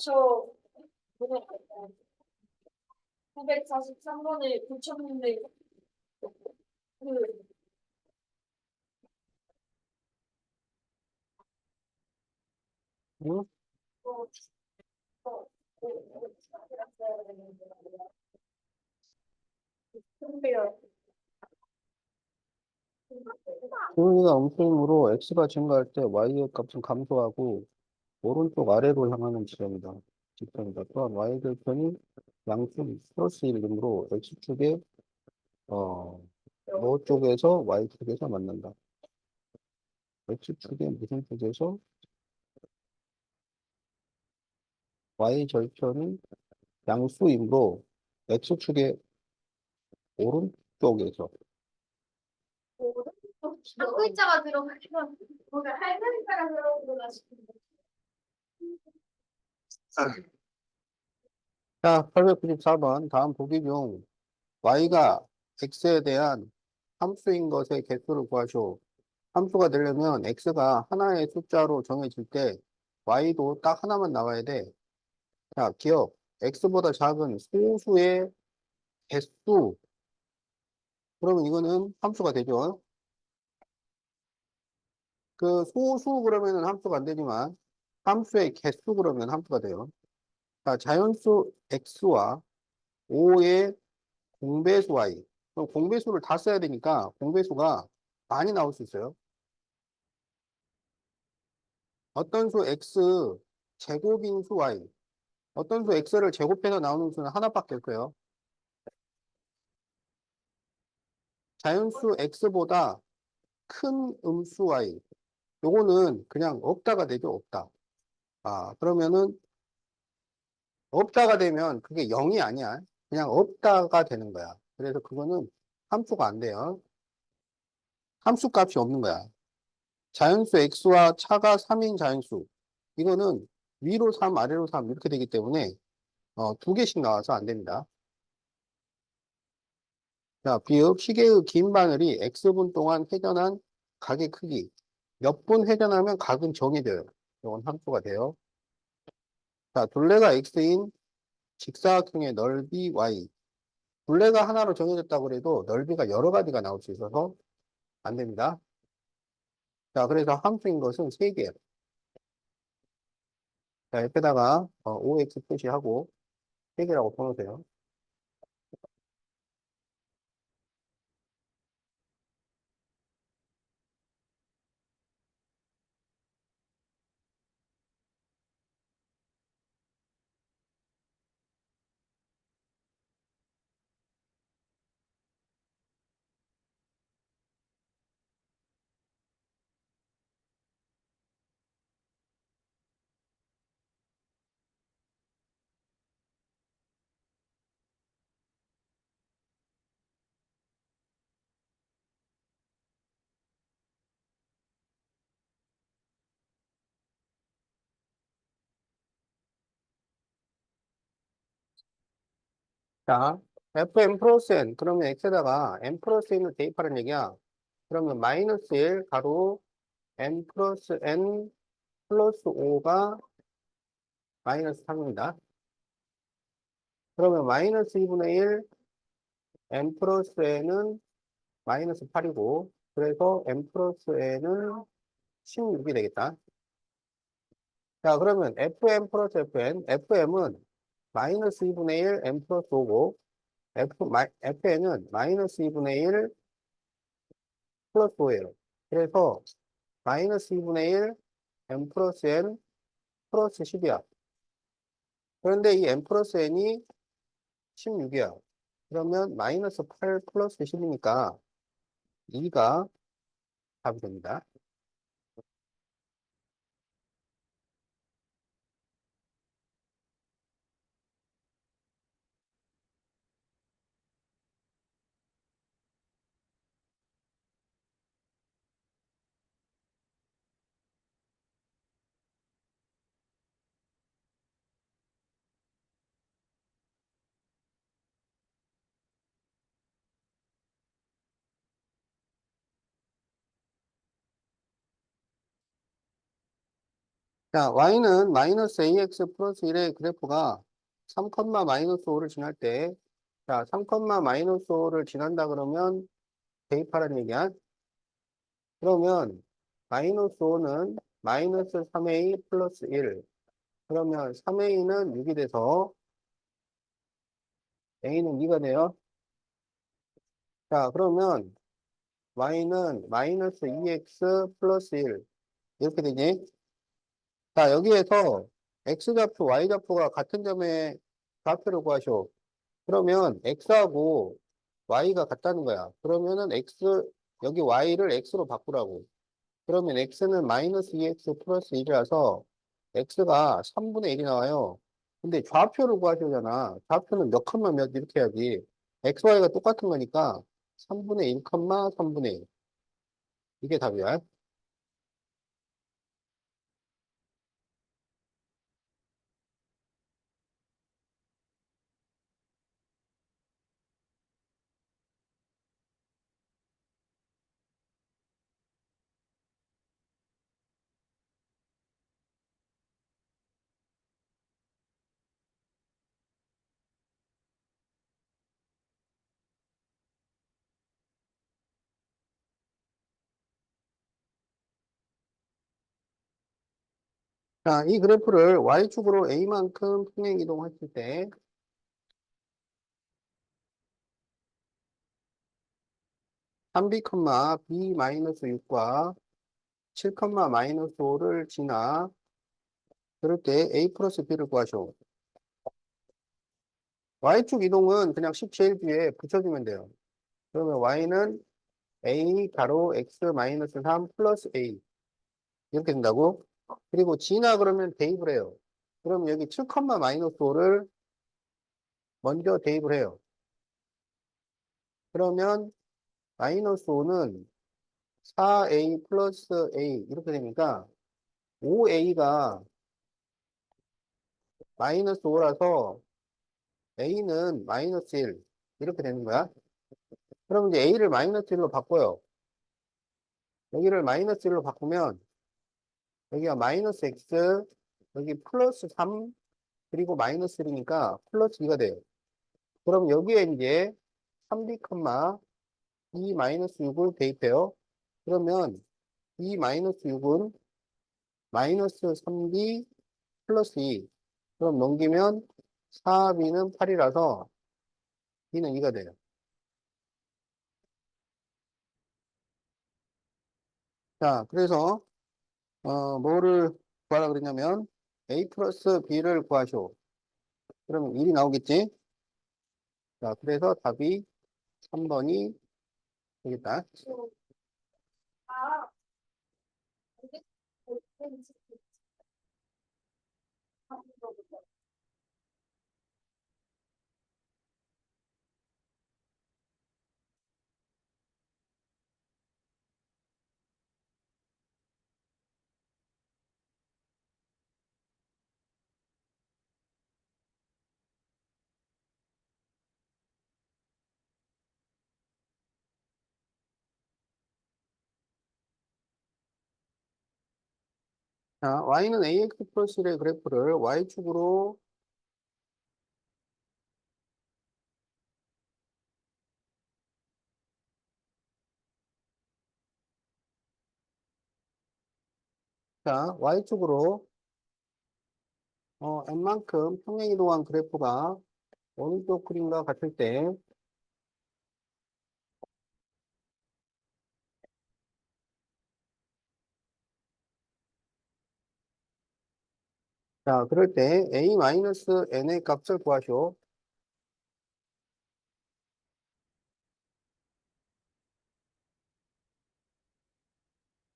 저, 943번에 고쳤는데, 그, 응? 어, 어, 근데요. 수능이가 음수이므로 x가 증가할 때 y의 값은 감소하고 오른쪽 아래로 향하는 직선이다. 또한 y절편이 양수 플러스 1이므로 x축에 뭐 쪽에서 y축에서 만난다. x축에 무슨 쪽에서 y절편이 양수이므로 x축의 오른쪽에서 한 글자가 들어가면, 뭔가 한 글자가 들어오구나 싶은데. 자, 894번 다음 보기 중 y가 x에 대한 함수인 것의 개수를 구하시오. 함수가 되려면 x가 하나의 숫자로 정해질 때 y도 딱 하나만 나와야 돼. 자, 기억. x보다 작은 소수의 개수. 그러면 이거는 함수가 되죠. 그 소수 그러면은 함수가 안 되지만 함수의 개수 그러면 함수가 돼요. 자, 자연수 x와 5의 공배수 y. 그럼 공배수를 다 써야 되니까 공배수가 많이 나올 수 있어요. 어떤 수 x 제곱인 수 y. 어떤 수 x를 제곱해서 나오는 수는 하나밖에 없고요. 자연수 x보다 큰 음수 y. 요거는 그냥 없다가 되죠, 없다. 아, 그러면은 없다가 되면 그게 0이 아니야. 그냥 없다가 되는 거야. 그래서 그거는 함수가 안 돼요. 함수 값이 없는 거야. 자연수 x와 차가 3인 자연수. 이거는 위로 3, 아래로 3 이렇게 되기 때문에 두 개씩 나와서 안 됩니다. 자, 비읍 시계의 긴 바늘이 x분 동안 회전한 각의 크기. 몇 분 회전하면 각은 정해져요. 이건 함수가 돼요. 자, 둘레가 x인 직사각형의 넓이 y. 둘레가 하나로 정해졌다고 그래도 넓이가 여러 가지가 나올 수 있어서 안 됩니다. 자, 그래서 함수인 것은 3개예요. 자, 옆에다가 OX 표시하고 3개라고 써놓으세요. 자, fm 플러스 n. 그러면 x에다가 n 플러스 n을 대입하는 얘기야. 그러면 마이너스 1 가로 n 플러스 n 플러스 5가 마이너스 3입니다. 그러면 마이너스 2분의 1 n 플러스 n은 마이너스 8이고 그래서 n 플러스 n은 16이 되겠다. 자, 그러면 fm 플러스 fn. fm은 마이너스 2분의 1 n 플러스 5고 fn은 마이너스 2분의 1 플러스 5예요. 그래서 마이너스 2분의 1 n 플러스 n 플러스 10이야. 그런데 이 n 플러스 n이 16이야. 그러면 마이너스 8 플러스 10이니까 2가 답이 됩니다. 자, y는 마이너스 ax 플러스 1의 그래프가 3, 마이너스 5를 지날 때, 자, 3, 마이너스 5를 지난다 그러면 대입하라는 얘기야. 그러면 마이너스 5는 마이너스 3a 플러스 1. 그러면 3a는 6이 돼서 a는 2가 돼요. 자, 그러면 y는 마이너스 2x 플러스 1. 이렇게 되지? 자, 여기에서 x좌표, y좌표가 같은 점의 좌표를 구하시오. 그러면 x하고 y가 같다는 거야. 그러면은 여기 y를 x로 바꾸라고. 그러면 x는 마이너스 2x 플러스 1이라서 x가 3분의 1이 나와요. 근데 좌표를 구하셔잖아. 좌표는 몇 컴마 몇 이렇게 해야지. x, y가 똑같은 거니까 3분의 1 컴마 3분의 1. 이게 답이야. 자, 이 그래프를 y축으로 a만큼 평행 이동했을 때 3b, b 마이너스 6과 7, 마이너스 5를 지나 그럴 때 a 플러스 b를 구하시오. y축 이동은 그냥 10 제일 뒤에 붙여주면 돼요. 그러면 y는 a 가로 x 마이너스 3 플러스 a 이렇게 된다고? 그리고 지나 그러면 대입을 해요. 그럼 여기 7, 마이너스 5를 먼저 대입을 해요. 그러면 마이너스 5는 4a 플러스 a 이렇게 되니까 5a가 마이너스 5라서 a는 마이너스 1 이렇게 되는 거야. 그럼 이제 a를 마이너스 1로 바꿔요. 여기를 마이너스 1로 바꾸면 여기가 마이너스 x 여기 플러스 3 그리고 마이너스 1이니까 플러스 2가 돼요. 그럼 여기에 이제 3b, 2 마이너스 6을 대입해요. 그러면 2 마이너스 6은 마이너스 3b 플러스 2. 그럼 넘기면 4b는 8이라서 b는 2가 돼요. 자, 그래서 뭐를 구하라 그랬냐면 a 플러스 b를 구하시오. 그러면 1이 나오겠지? 자, 그래서 답이 3번이 되겠다. 아, 이게 어떻게 자, y는 ax 플러스 1의 그래프를 y축으로 자, y축으로 n만큼 평행 이동한 그래프가 오른쪽 그림과 같을 때 자, 그럴 때 a-n의 값을 구하시오.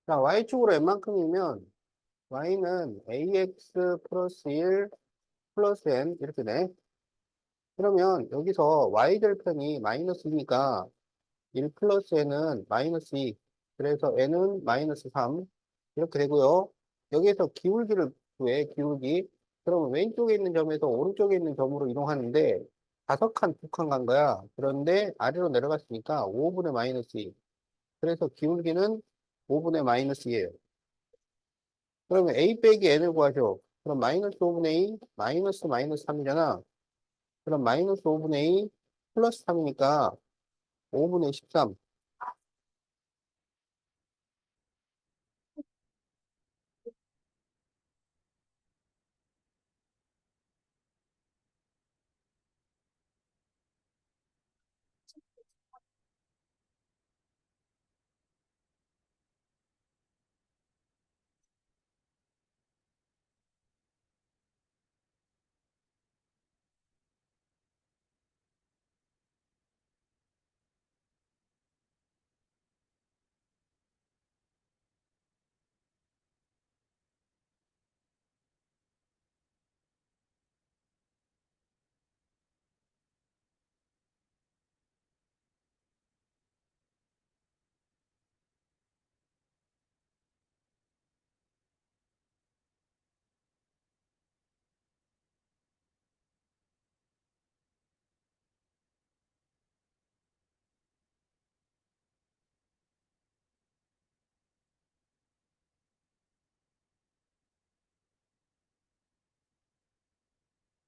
자, y축으로 n만큼이면 y는 ax 플러스 1 플러스 n 이렇게 돼. 그러면 여기서 y절편이 마이너스니까 1 플러스 n은 마이너스 2. 그래서 n은 마이너스 3. 이렇게 되고요. 여기에서 기울기를 구해, 기울기. 그러면 왼쪽에 있는 점에서 오른쪽에 있는 점으로 이동하는데 5칸, 2칸 간 거야. 그런데 아래로 내려갔으니까 5분의 마이너스 2. 그래서 기울기는 5분의 마이너스 2예요. 그러면 A 빼기 N을 구하죠. 그럼 마이너스 5분의 2, 마이너스 마이너스 3이잖아. 그럼 마이너스 5분의 2 플러스 3이니까 5분의 13.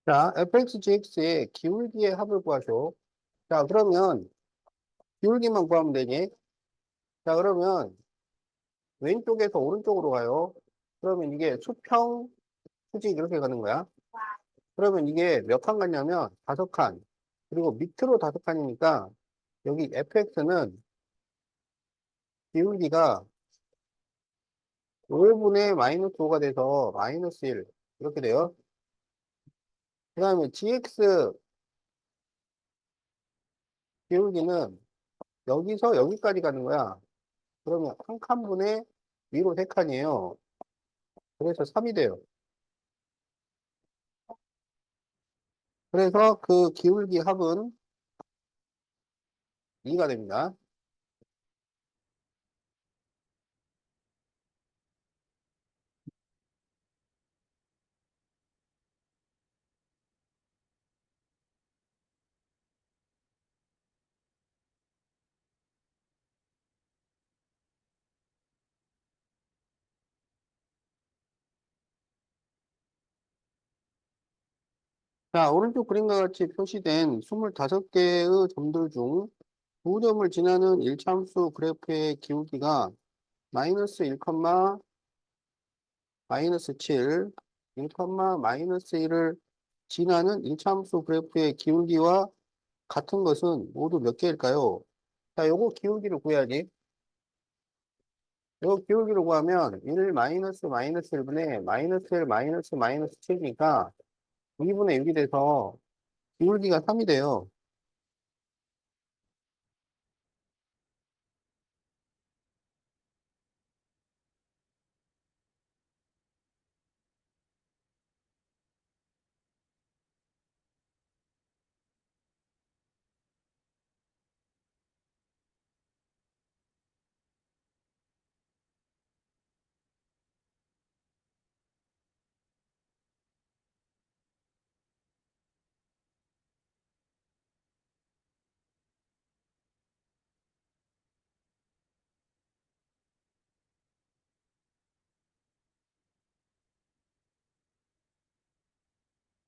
자, fxgx의 기울기의 합을 구하죠. 자, 그러면 기울기만 구하면 되니? 자, 그러면 왼쪽에서 오른쪽으로 가요. 그러면 이게 수평, 수직 이렇게 가는 거야. 그러면 이게 몇 칸 같냐면 5칸. 그리고 밑으로 5칸이니까 여기 fx는 기울기가 5분의 마이너스 5가 돼서 마이너스 1 이렇게 돼요. 그 다음에 gx 기울기는 여기서 여기까지 가는 거야. 그러면 한 칸분의 위로 3칸이에요. 그래서 3이 돼요. 그래서 그 기울기 합은 2가 됩니다. 자, 오른쪽 그림과 같이 표시된 25개의 점들 중 2점을 지나는 일차함수 그래프의 기울기가 마이너스 1, 마이너스 7, 1, 마이너스 1을 지나는 일차함수 그래프의 기울기와 같은 것은 모두 몇 개일까요? 자, 요거 기울기를 구해야지. 요 기울기를 구하면 1 마이너스 마이너스 1분의 마이너스 1 마이너스 마이너스 7이니까 2분의 6이 돼서 기울기가 3이 돼요.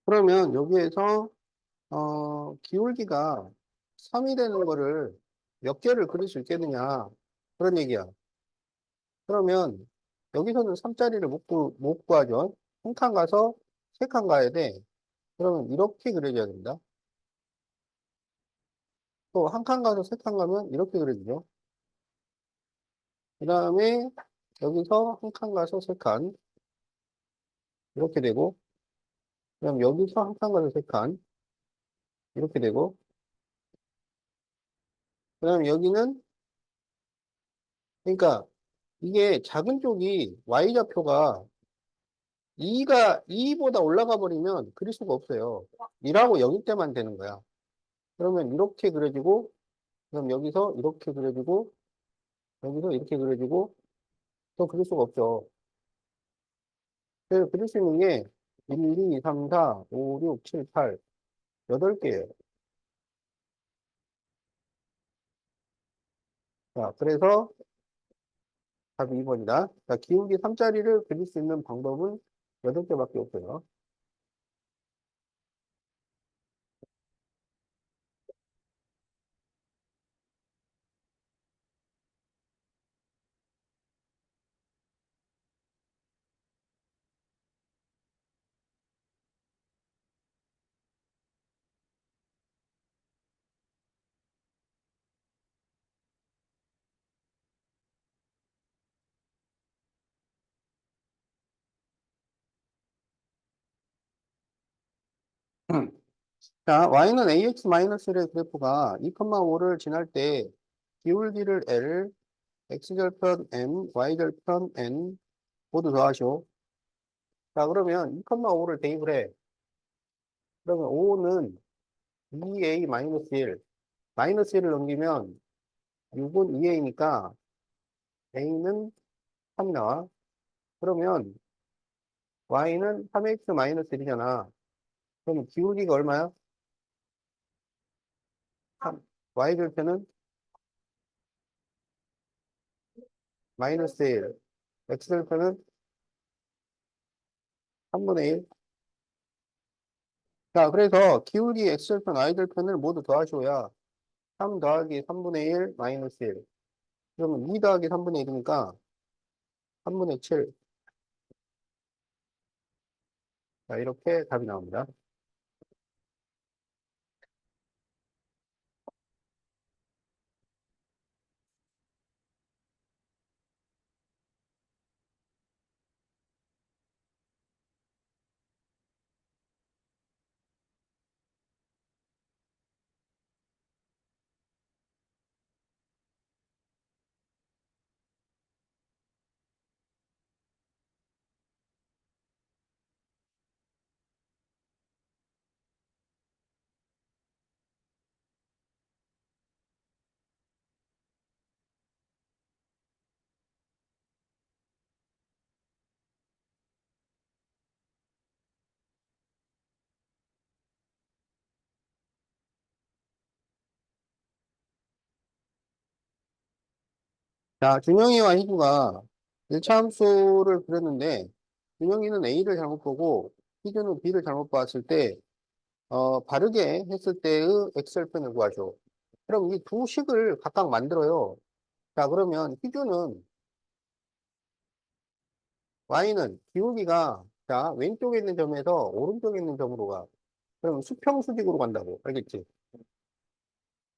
그러면 여기에서 기울기가 3이 되는 거를 몇 개를 그릴 수 있겠느냐 그런 얘기야. 그러면 여기서는 3짜리를 못 구하죠. 한 칸 가서 3칸 가야 돼. 그러면 이렇게 그려져야 된다. 또 한 칸 가서 3칸 가면 이렇게 그려지죠. 그 다음에 여기서 한 칸 가서 3칸 이렇게 되고 그럼 여기서 한 칸 가서 3칸 이렇게 되고 그 다음에 여기는 그러니까 이게 작은 쪽이 y좌표가 2보다 올라가 버리면 그릴 수가 없어요. 1하고 0일 때만 되는 거야. 그러면 이렇게 그려지고, 그럼 여기서 이렇게 그려지고, 여기서 이렇게 그려지고, 더 그릴 수가 없죠. 그래서 그릴 수 있는 게 1, 2, 3, 4, 5, 6, 7, 8, 8개예요. 자, 그래서 답이 2번이다. 자, 기울기 3짜리를 그릴 수 있는 방법은 8개밖에 없어요. 자, y는 ax-1의 그래프가 2,5를 지날 때 기울기를 L, x절편 m, y절편 n 모두 더하시오. 자, 그러면 2,5를 대입을 해. 그러면 5는 2a-1, 마이너스 1을 넘기면 6은 2a니까 a는 3이 나와. 그러면 y는 3x-1이잖아. 그럼 기울기가 얼마야? 3. y절편은 마이너스 1. x절편은 3분의 1. 자, 그래서 기울기 x절편, y절편을 모두 더하셔야 3 더하기 3분의 1 마이너스 1. 그러면 2 더하기 3분의 1이니까 3분의 7. 자, 이렇게 답이 나옵니다. 자, 준영이와 희주가 1차 함수를 그렸는데, 준영이는 A를 잘못 보고, 희주는 B를 잘못 봤을 때, 바르게 했을 때의 엑셀편을 구하죠. 그럼 이 두 식을 각각 만들어요. 자, 그러면 희주는, Y는 기울기가, 자, 왼쪽에 있는 점에서 오른쪽에 있는 점으로 가. 그럼 수평수직으로 간다고. 알겠지?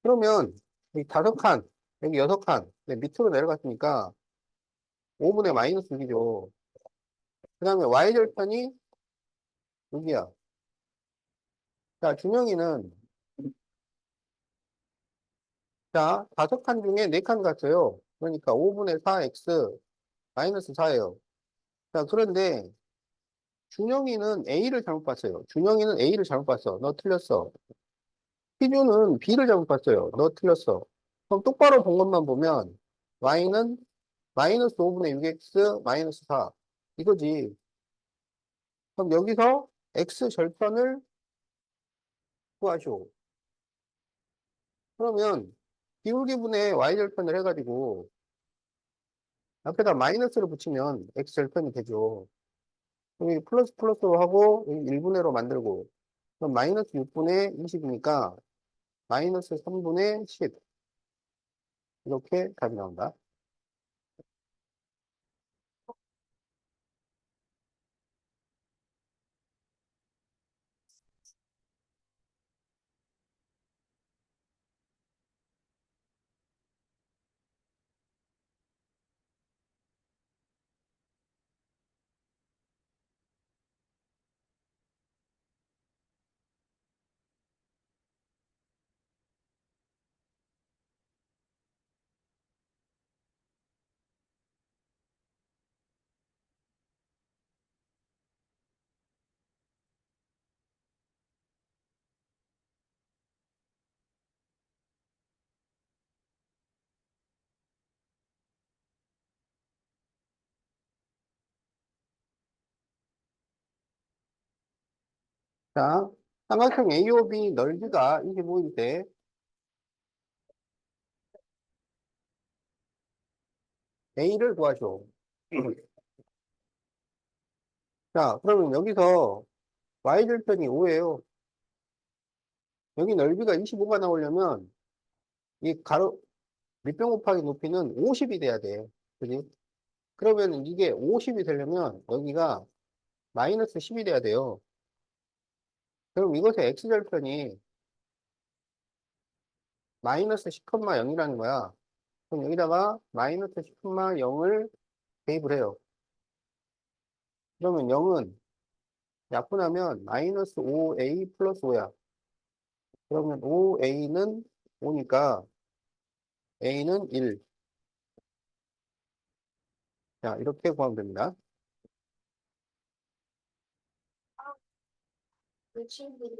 그러면, 이 5칸, 여기 6칸, 밑으로 내려갔으니까, 5분의 마이너스 6이죠. 그 다음에 Y절편이 6이야. 자, 준영이는, 자, 5칸 중에 4칸 갔어요. 그러니까 5분의 4x 마이너스 4예요. 자, 그런데 준영이는 A를 잘못 봤어요. 준영이는 A를 잘못 봤어. 너 틀렸어. 희주는 B를 잘못 봤어요. 너 틀렸어. 그럼 똑바로 본 것만 보면 Y는 마이너스 5분의 6x 마이너스 4. 이거지. 그럼 여기서 X 절편을 구하시오. 그러면 기울기분의 Y 절편을 해가지고 앞에다 마이너스를 붙이면 X 절편이 되죠. 그럼 여기 플러스 플러스로 하고 여기 1분의로 만들고 그럼 마이너스 6분의 20이니까 마이너스 3분의 10 이렇게 답이 나온다. 자, 삼각형 AOB 넓이가 25일 때, A를 구하죠. 자, 그러면 여기서 Y절편이 5예요. 여기 넓이가 25가 나오려면 이 가로, 밑변 곱하기 높이는 50이 돼야 돼. 그지? 그러면 이게 50이 되려면 여기가 마이너스 10이 돼야 돼요. 그럼 이것의 X절편이 마이너스 10,0이라는 거야. 그럼 여기다가 마이너스 10,0을 대입을 해요. 그러면 0은 약분하면 마이너스 5A 플러스 5야. 그러면 5A는 5니까 A는 1. 자, 이렇게 구하면 됩니다. 그 친구.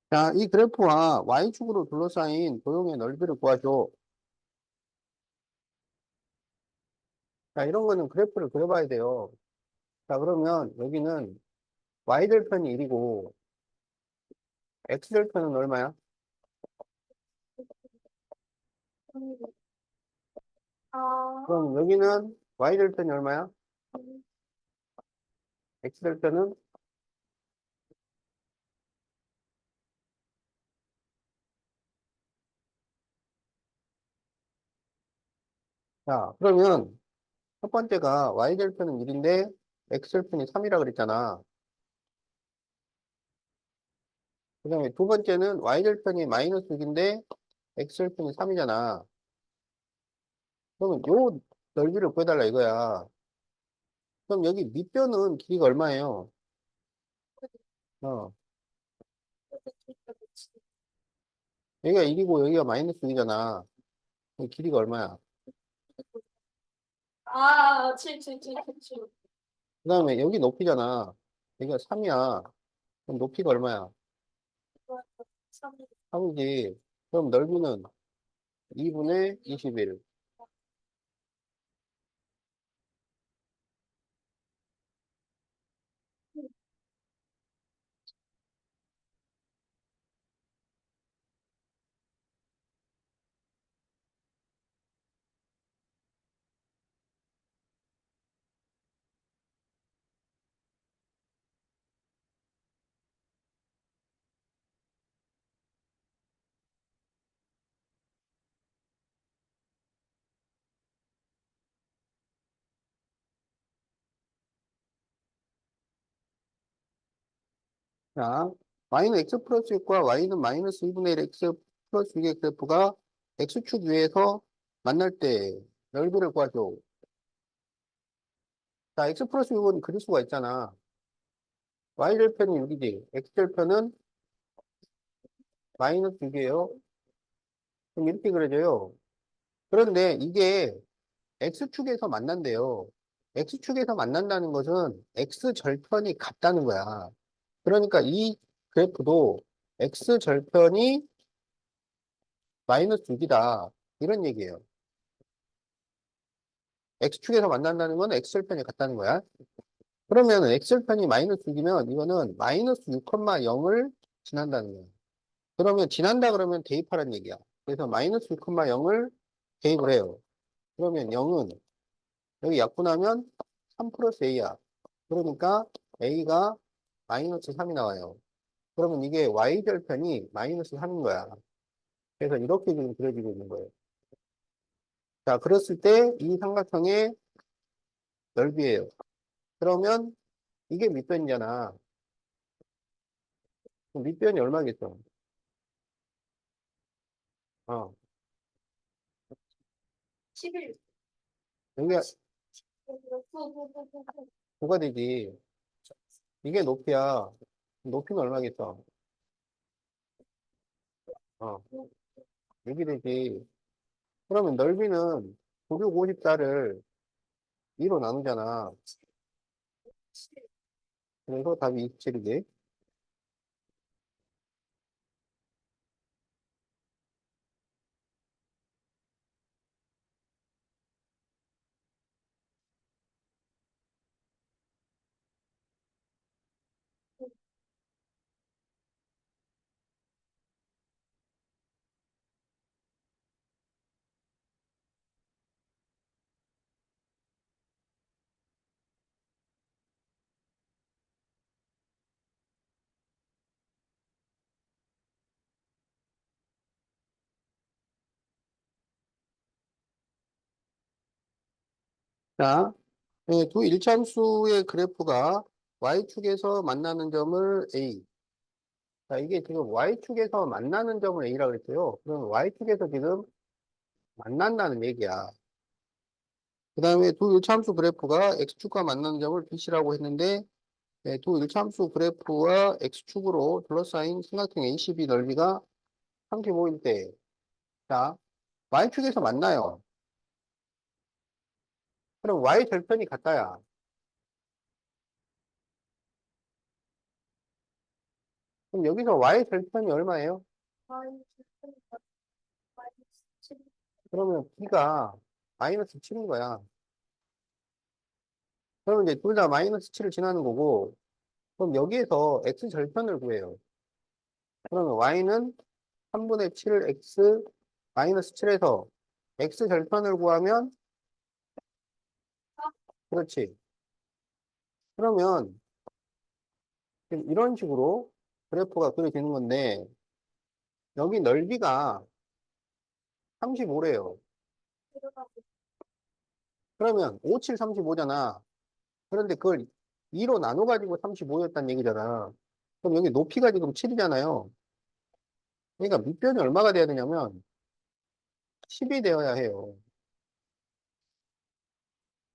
자, 이 그래프와 Y축으로 둘러싸인 도형의 넓이를 구하죠. 자, 이런 거는 그래프를 그려봐야 돼요. 자, 그러면 여기는 Y절편이 1이고, X절편은 얼마야? 아, 그럼 여기는 Y절편이 얼마야? X절편은? 자, 그러면 첫 번째가 Y절편은 1인데, X절편이 3이라 그랬잖아. 그 다음에 두 번째는 Y절편이 마이너스 6인데, X절편이 3이잖아. 그러면 요 넓이를 구해달라 이거야. 그럼 여기 밑변은 길이가 얼마예요? 어, 여기가 1이고 여기가 마이너스 6이잖아. 그럼 길이가 얼마야? 아, 7, 7, 7, 7. 그 다음에 여기 높이잖아. 여기가 3이야. 그럼 높이가 얼마야? 3이지. 그럼 넓이는 2분의 21. 자, y는 x 플러스 6과 y는 마이너스 2분의 1 x 플러스 6의 그래프가 x축 위에서 만날 때 넓이를 구하죠. 자, x 플러스 6은 그릴 수가 있잖아. y절편이 6이지. x절편은 마이너스 6이에요. 그럼 이렇게 그려져요. 그런데 이게 x축에서 만난대요. x축에서 만난다는 것은 x절편이 같다는 거야. 그러니까 이 그래프도 x절편이 마이너스 6이다. 이런 얘기예요. x축에서 만난다는 건 x절편이 같다는 거야. 그러면 x절편이 마이너스 6이면 이거는 마이너스 6,0을 지난다는 거야. 그러면 지난다 그러면 대입하라는 얘기야. 그래서 마이너스 6,0을 대입을 해요. 그러면 0은 여기 약분하면 3 플러스 a야. 그러니까 a가 마이너스 3이 나와요. 그러면 이게 y절편이 마이너스 3인 거야. 그래서 이렇게 지금 그려지고 있는 거예요. 자, 그랬을 때 이 삼각형의 넓이에요. 그러면 이게 밑변이잖아. 그럼 밑변이 얼마겠어? 어, 11. 여기가 9가 되지. 이게 높이야. 높이는 얼마겠어? 어, 이렇게 되지. 그러면 넓이는 954를 2로 나누잖아. 그래서 답이 27이지. 자, 두 일참수의 그래프가 Y축에서 만나는 점을 A. 자, 이게 지금 Y축에서 만나는 점을 A라고 그랬어요. 그럼 Y축에서 지금 만난다는 얘기야. 그 다음에 두 일참수 그래프가 X축과 만나는 점을 BC라고 했는데, 두 일참수 그래프와 X축으로 둘러싸인 삼각형 ACB 넓이가 35일 때, 자, Y축에서 만나요. 그럼 Y 절편이 같다야. 그럼 여기서 Y 절편이 얼마예요? 그러면 B가 마이너스 7인 거야. 그러면 이제 둘 다 마이너스 7을 지나는 거고, 그럼 여기에서 X 절편을 구해요. 그러면 Y는 3분의 7 X 마이너스 7에서 X 절편을 구하면, 그렇지. 그러면 지금 이런 식으로 그래프가 그려지는 건데, 여기 넓이가 35래요. 그러면 5, 7, 35잖아. 그런데 그걸 2로 나눠가지고 35였다는 얘기잖아. 그럼 여기 높이가 지금 7이잖아요. 그러니까 밑변이 얼마가 돼야 되냐면 10이 되어야 해요.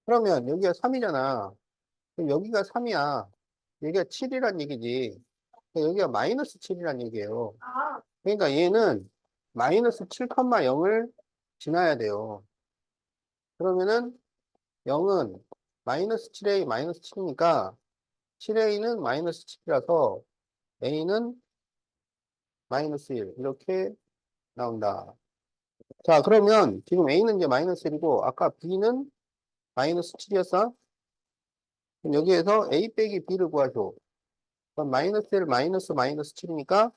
그러면 여기가 3이잖아. 그럼 여기가 3이야. 여기가 7이란 얘기지. 그러니까 여기가 마이너스 7이란 얘기예요. 아, 그러니까 얘는 마이너스 7,0을 지나야 돼요. 그러면은 0은 마이너스 7A 마이너스 7이니까 7A는 마이너스 7이라서 A는 마이너스 1 이렇게 나온다. 자, 그러면 지금 A는 이제 마이너스 1이고 아까 B는 마이너스 7이었어? 그럼 여기에서 A 빼기 B를 구하죠. 그럼 마이너스 1 마이너스 마이너스 7이니까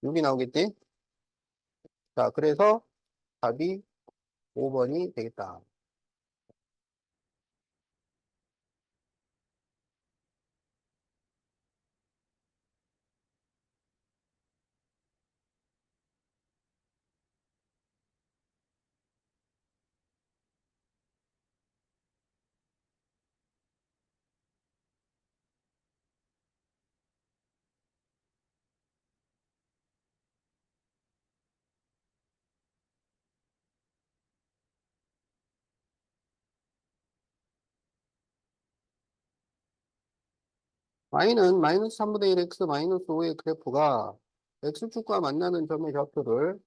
6이 나오겠지? 자, 그래서 답이 5번이 되겠다. Y는 마이너스 3분의 1 X 마이너스 5의 그래프가 X축과 만나는 점의 좌표를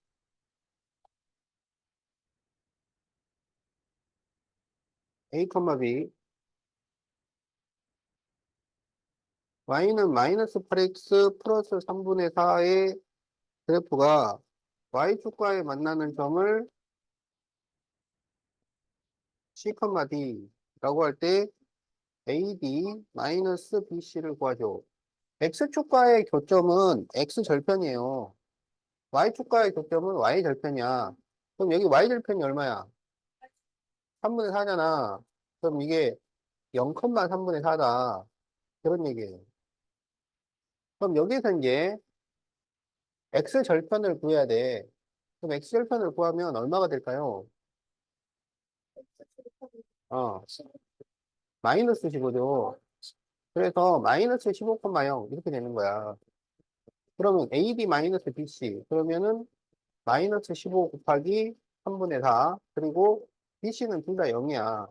A, B, Y는 마이너스 8X 플러스 3분의 4의 그래프가 Y축과에 만나는 점을 C, D라고 할 때 AD 마이너스 BC를 구하죠. X축과의 교점은 X절편이에요. Y축과의 교점은 Y절편이야. 그럼 여기 Y절편이 얼마야? 3분의 4잖아. 그럼 이게 0,3분의 4다. 그런 얘기예요. 그럼 여기서 이제 X절편을 구해야 돼. 그럼 X절편을 구하면 얼마가 될까요? 어, 마이너스 15죠. 그래서 마이너스 15,0 이렇게 되는 거야. 그러면 AB 마이너스 BC. 그러면은 마이너스 15 곱하기 3분의 4. 그리고 BC는 둘 다 0이야.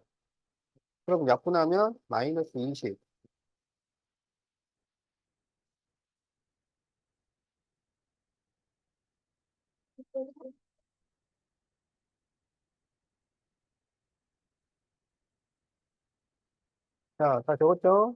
그럼 약분하면 마이너스 20. 자, 다 적었죠?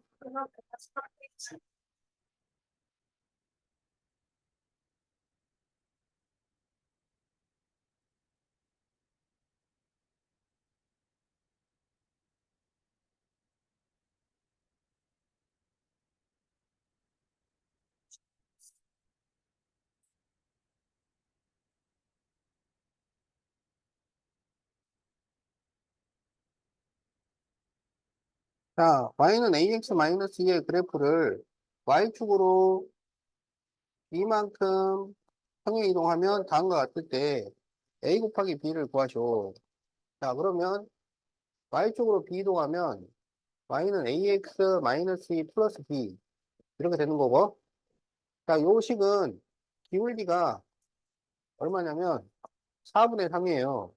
자, y는 ax-2의 그래프를 y축으로 이만큼 평행 이동하면 다음과 같을 때 a 곱하기 b를 구하시오. 자, 그러면 y축으로 b 이동하면 y는 ax-2 플러스 b 이렇게 되는 거고. 자, 요 식은 기울기가 얼마냐면 4분의 3이에요.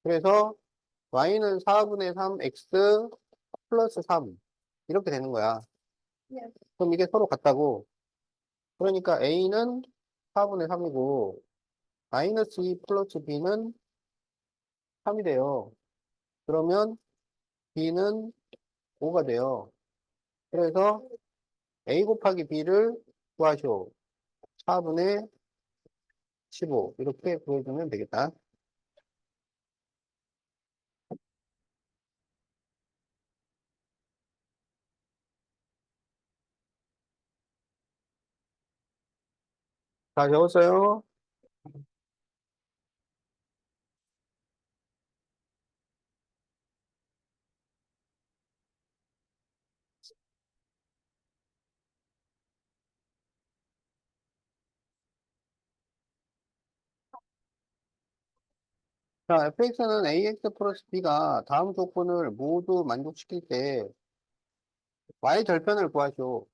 그래서 y는 4분의 3 x 플러스 3 이렇게 되는 거야. 네. 그럼 이게 서로 같다고. 그러니까 a는 4분의 3이고 마이너스 2 플러스 b는 3이 돼요. 그러면 b는 5가 돼요. 그래서 a 곱하기 b를 구하시오. 4분의 15 이렇게 구해주면 되겠다. 다 적었어요? 자, fx는 ax 플러스 b가 다음 조건을 모두 만족시킬 때 y 절편을 구하시오.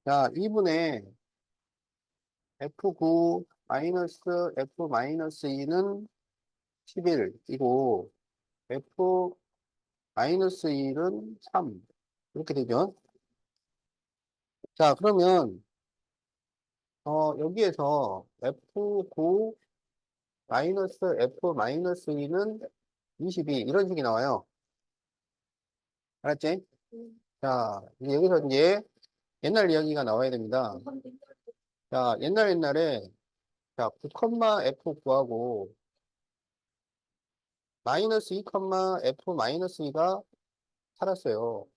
자, 2분의 f9 마이너스 f 마이너스 2는 11이고 f 마이너스 1은 3 이렇게 되죠. 자, 그러면 여기에서 f9 마이너스 f 마이너스 2는 22 이런 식이 나와요. 알았지? 자, 이제 여기서 이제 옛날 이야기가 나와야 됩니다. 자, 옛날에 자, 9, f 구하고 마이너스 2, f 마이너스 2가 살았어요.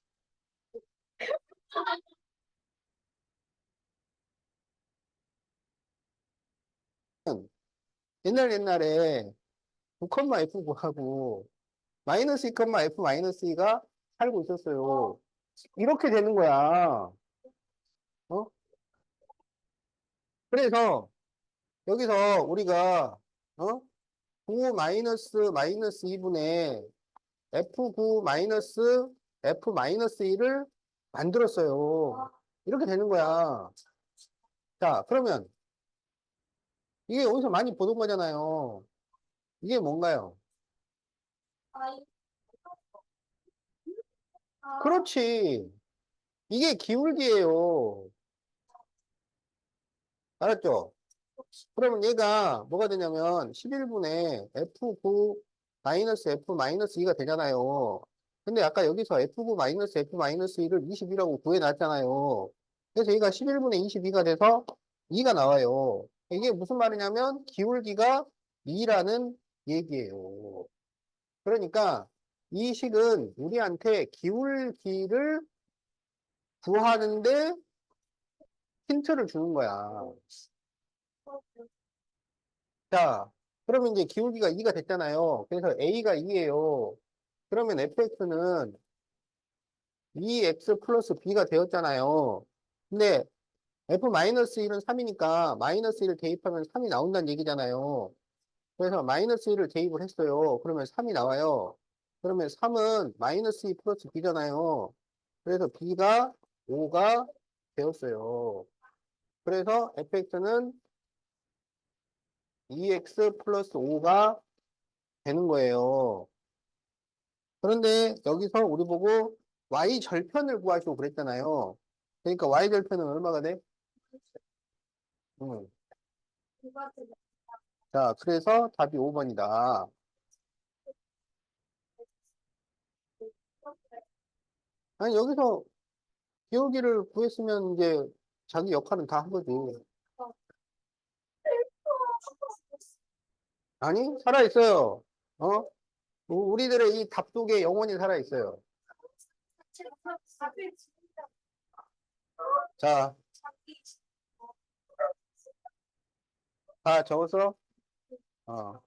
옛날에 9, f 구하고 마이너스 2, f 마이너스 2가 살고 있었어요. 이렇게 되는 거야. 어? 그래서 여기서 우리가 9 마이너스 2분의 F9 마이너스 F 마이너스 1을 만들었어요. 이렇게 되는 거야. 자, 그러면 이게 어디서 많이 보던 거잖아요. 이게 뭔가요? 그렇지. 이게 기울기예요. 알았죠? 그러면 얘가 뭐가 되냐면 11분의 F9 마이너스 F 마이너스 2가 되잖아요. 근데 아까 여기서 F9 마이너스 F 마이너스 2를 22라고 구해놨잖아요. 그래서 얘가 11분의 22가 돼서 2가 나와요. 이게 무슨 말이냐면 기울기가 2라는 얘기예요. 그러니까 이 식은 우리한테 기울기를 구하는데 힌트를 주는 거야. 자, 그러면 이제 기울기가 2가 됐잖아요. 그래서 A가 2예요. 그러면 fx는 2x 플러스 b가 되었잖아요. 근데 f-1은 3이니까 마이너스 1을 대입하면 3이 나온다는 얘기잖아요. 그래서 마이너스 1을 대입을 했어요. 그러면 3이 나와요. 그러면 3은 마이너스 2 플러스 b잖아요. 그래서 b가 5가 되었어요. 그래서 fx는 2x 플러스 5가 되는 거예요. 그런데 여기서 우리 보고 y 절편을 구하시고 그랬잖아요. 그러니까 y 절편은 얼마가 돼? 음. 자, 그래서 답이 5번이다. 아니, 여기서 기울기를 구했으면 이제 자기 역할은 다 한 거지. 아니, 살아있어요. 어? 우리들의 이 답 속에 영혼이 살아있어요. 자, 다 적었어? 어.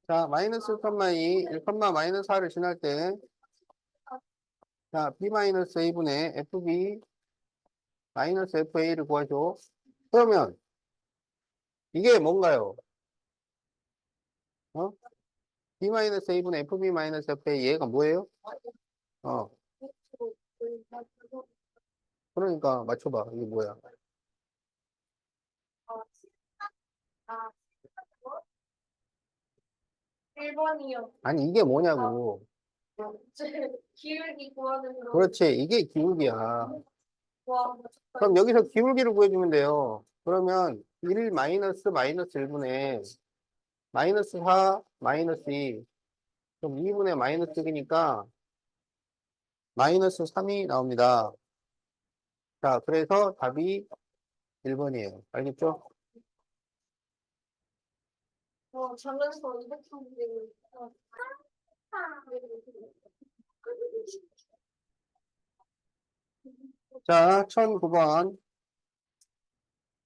자, 마이너스 1,2, 1, 마이너스 4를 지날 때, 자, b 마이너스 a분의 fb 마이너스 fa를 구하죠. 그러면 이게 뭔가요? 어? b 마이너스 a분의 fb 마이너스 fa 얘가 뭐예요? 어, 그러니까 맞춰봐. 이게 뭐야? 1번이요. 아니, 이게 뭐냐고. 기울기 구하는 거. 그렇지. 이게 기울기야. 와, 그럼 여기서 기울기를 구해주면 돼요. 그러면 1 마이너스 마이너스 1분의 마이너스 4 마이너스 2. 그럼 2분의 마이너스 6이니까 마이너스 3이 나옵니다. 자, 그래서 답이 1번이에요. 알겠죠? 장난서 이렇게 하는데. 자, 1009번.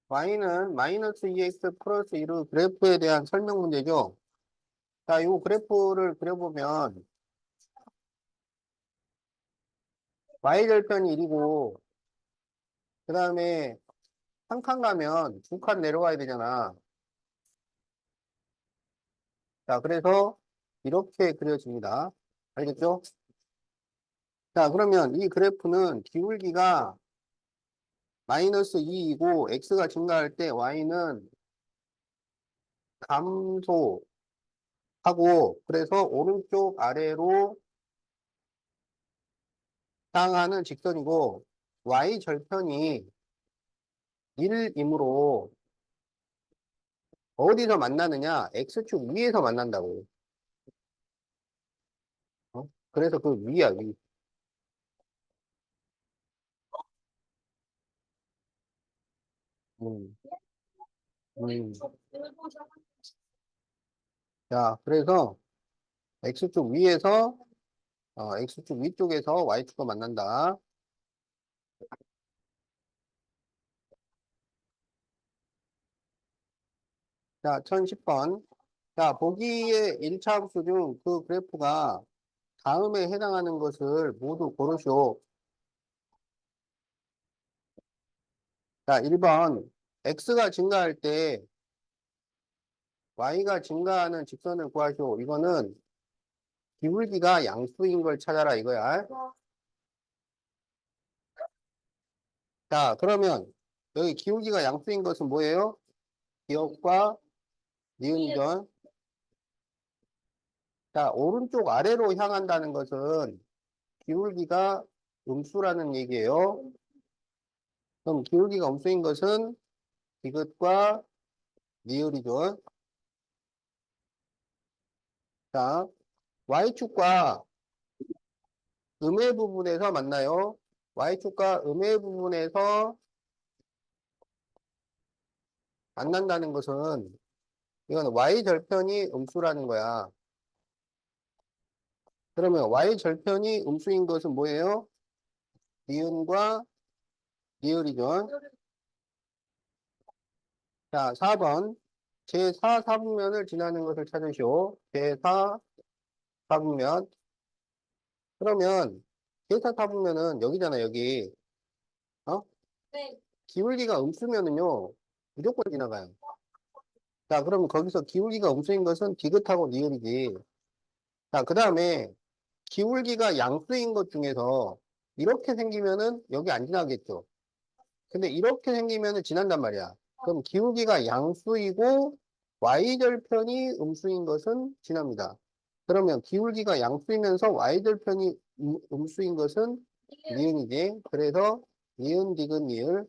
y는 마이너스 2x 플러스 1의 그래프에 대한 설명 문제죠. 자, 이 그래프를 그려보면 y절편이 1이고 그 다음에 한 칸 가면 두 칸 내려와야 되잖아. 자, 그래서 이렇게 그려집니다. 알겠죠? 자, 그러면 이 그래프는 기울기가 마이너스 2이고 x가 증가할 때 y는 감소하고 그래서 오른쪽 아래로 향하는 직선이고 y절편이 1이므로 어디서 만나느냐? x축 위에서 만난다고. 어? 그래서 그 위야, 위. 음, 음. 자, 그래서 x축 위에서 x축 위쪽에서 y축과 만난다. 자, 1010번. 자, 보기의 1차 함수 중 그 그래프가 다음에 해당하는 것을 모두 고르시오. 자, 1번. x가 증가할 때 y가 증가하는 직선을 구하시오. 이거는 기울기가 양수인 걸 찾아라 이거야. 자, 그러면 여기 기울기가 양수인 것은 뭐예요? 기역과 니은이죠. 자, 오른쪽 아래로 향한다는 것은 기울기가 음수라는 얘기예요. 그럼 기울기가 음수인 것은 디귿과 니을이죠. 자, y축과 음의 부분에서 만나요. y축과 음의 부분에서 만난다는 것은 이건 y절편이 음수라는 거야. 그러면 y절편이 음수인 것은 뭐예요? 니은과 니을이죠. 자, 4번. 제4 사분면을 지나는 것을 찾으시오. 제4 사분면. 그러면 제4 사분면은 여기잖아, 여기. 어? 네. 기울기가 음수면은요, 무조건 지나가요. 자, 그러면 거기서 기울기가 음수인 것은 디귿하고 니을이지. 자, 그 다음에 기울기가 양수인 것 중에서 이렇게 생기면은 여기 안 지나겠죠. 근데 이렇게 생기면은 지난단 말이야. 그럼 기울기가 양수이고 y절편이 음수인 것은 진합니다. 그러면 기울기가 양수이면서 y절편이 음수인 것은 니은이지. 그래서 니은, 디귿, 니을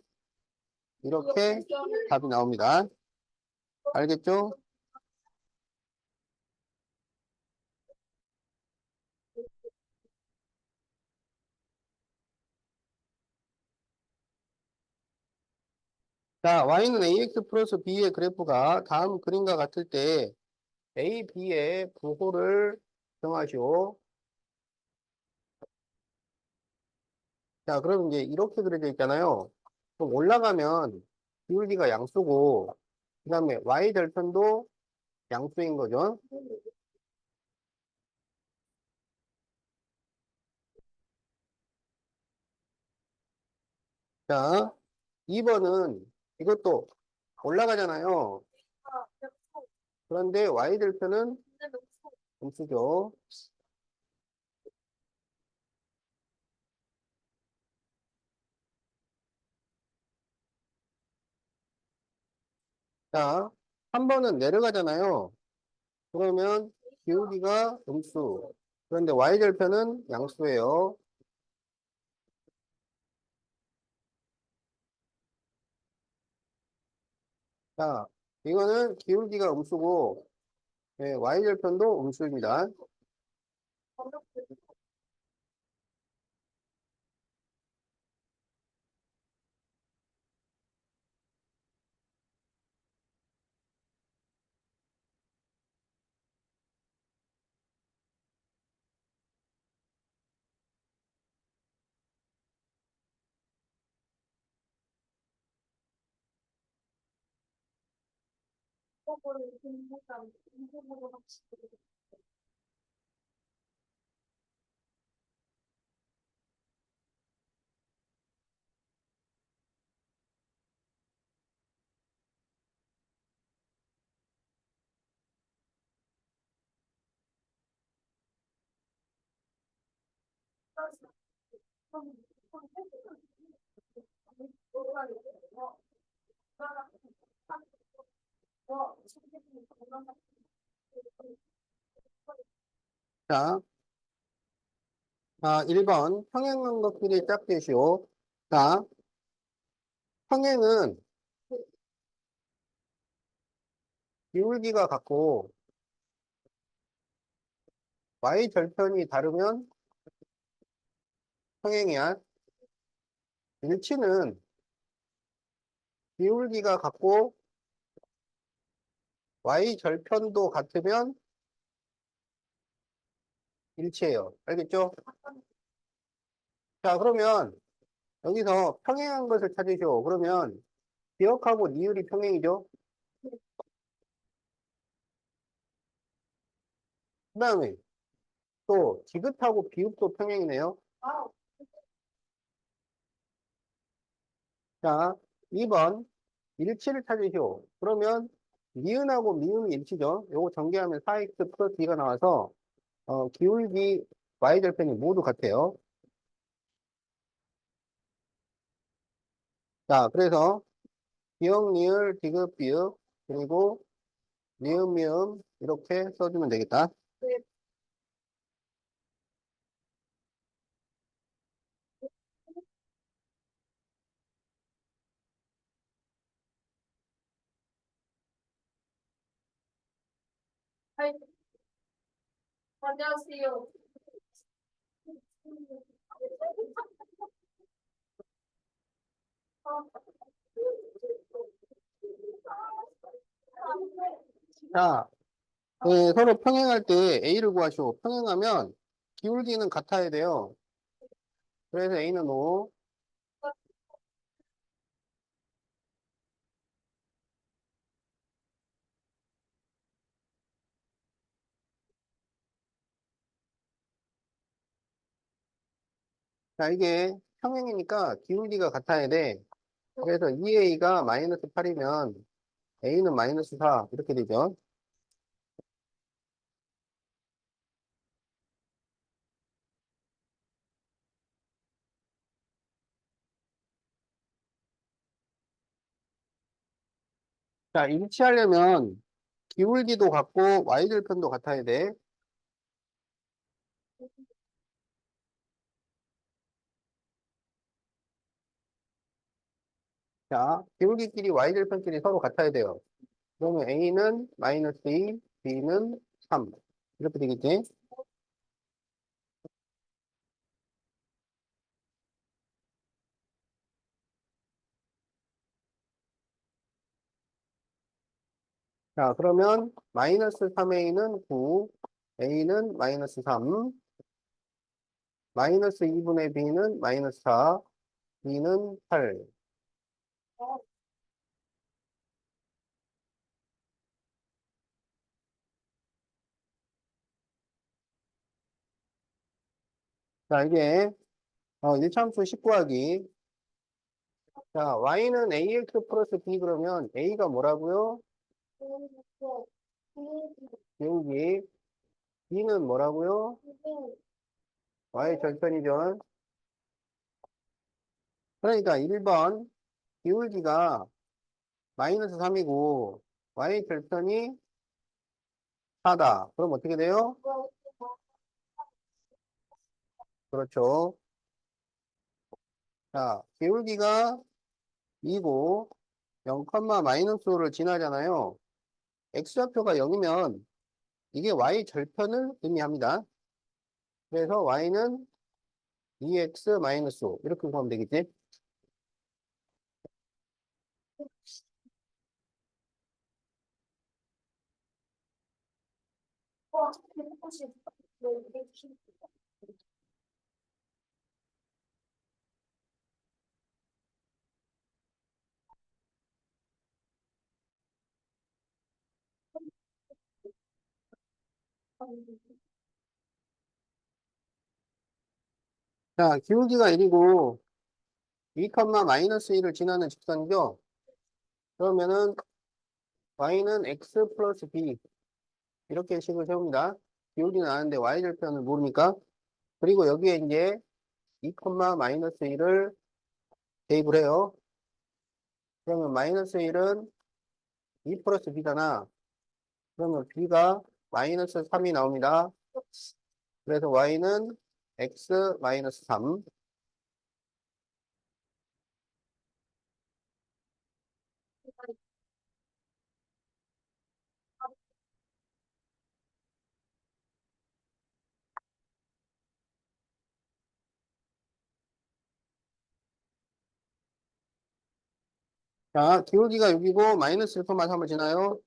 이렇게 답이 나옵니다. 알겠죠? 자, y는 ax 플러스 b의 그래프가 다음 그림과 같을 때 a, b의 부호를 정하시오. 자, 그럼 이제 이렇게 그려져 있잖아요. 그럼 올라가면 기울기가 양수고, 그 다음에 y절편도 양수인 거죠. 자, 2번은 이것도 올라가잖아요. 그런데 y절편은 음수죠. 자, 3번은 내려가잖아요. 그러면 기울기가 음수. 그런데 y절편은 양수예요. 자, 이거는 기울기가 음수고, 네, y절편도 음수입니다. 자, 1번 평행삼각끼리 짝짓이요. 자, 평행은 기울기가 같고 y절편이 다르면 평행이야. 일치는 기울기가 같고 y절편도 같으면 일치예요. 알겠죠? 자, 그러면 여기서 평행한 것을 찾으시오. 그러면 기억하고 니을이 평행이죠? 그 다음에 또 지긋하고 비읍도 평행이네요. 자, 2번 일치를 찾으시오. 그러면 니은하고 미음이 일치죠. 요거 전개하면 4x 플러스 B가 나와서 기울기 y절편이 모두 같아요. 자, 그래서 기억, 니을, 디귿, 비읍 그리고 니은, 미음 이렇게 써주면 되겠다. 안녕하세요. 자, 서로 평행할 때 A를 구하시오. 평행하면 기울기는 같아야 돼요. 그래서 A는 5. 자, 이게 평행이니까 기울기가 같아야 돼. 그래서 2A가 마이너스 8이면 A는 마이너스 4. 이렇게 되죠. 자, 일치하려면 기울기도 같고 y절편도 같아야 돼. 자, 기울기끼리 y절편끼리 서로 같아야 돼요. 그러면 a는 마이너스 2, b는 3. 이렇게 되겠지? 자, 그러면 마이너스 3a는 9, a는 마이너스 3, 마이너스 2분의 b는 마이너스 4, b는 8. 자, 이게 1차함수 19하기. 자, y는 ax 플러스 b 그러면 a가 뭐라고요? 기울기. b는 뭐라고요? y 절편이죠. 그러니까 1번 기울기가 마이너스 3이고 y 절편이 4다. 그럼 어떻게 돼요? 그렇죠. 자, 기울기가 2고 0, 마이너스 5를 지나잖아요. x좌표가 0이면 이게 y 절편을 의미합니다. 그래서 y는 2x 마이너스 5 이렇게 구하면 되겠지? 자, 기울기가 1이고 2, 마이너스 1을 지나는 직선이죠? 그러면은 y는 x 플러스 b 이렇게 식을 세웁니다. 기울기는 아는데 y절편을 모르니까. 그리고 여기에 이제 2, 마이너스 1을 대입을 해요. 그러면 마이너스 1은 2 플러스 b잖아. 그러면 b가 마이너스 3이 나옵니다. 그래서 y는 x 마이너스 3. 자, 기울기가 6이고 마이너스 1, 3을 지나요.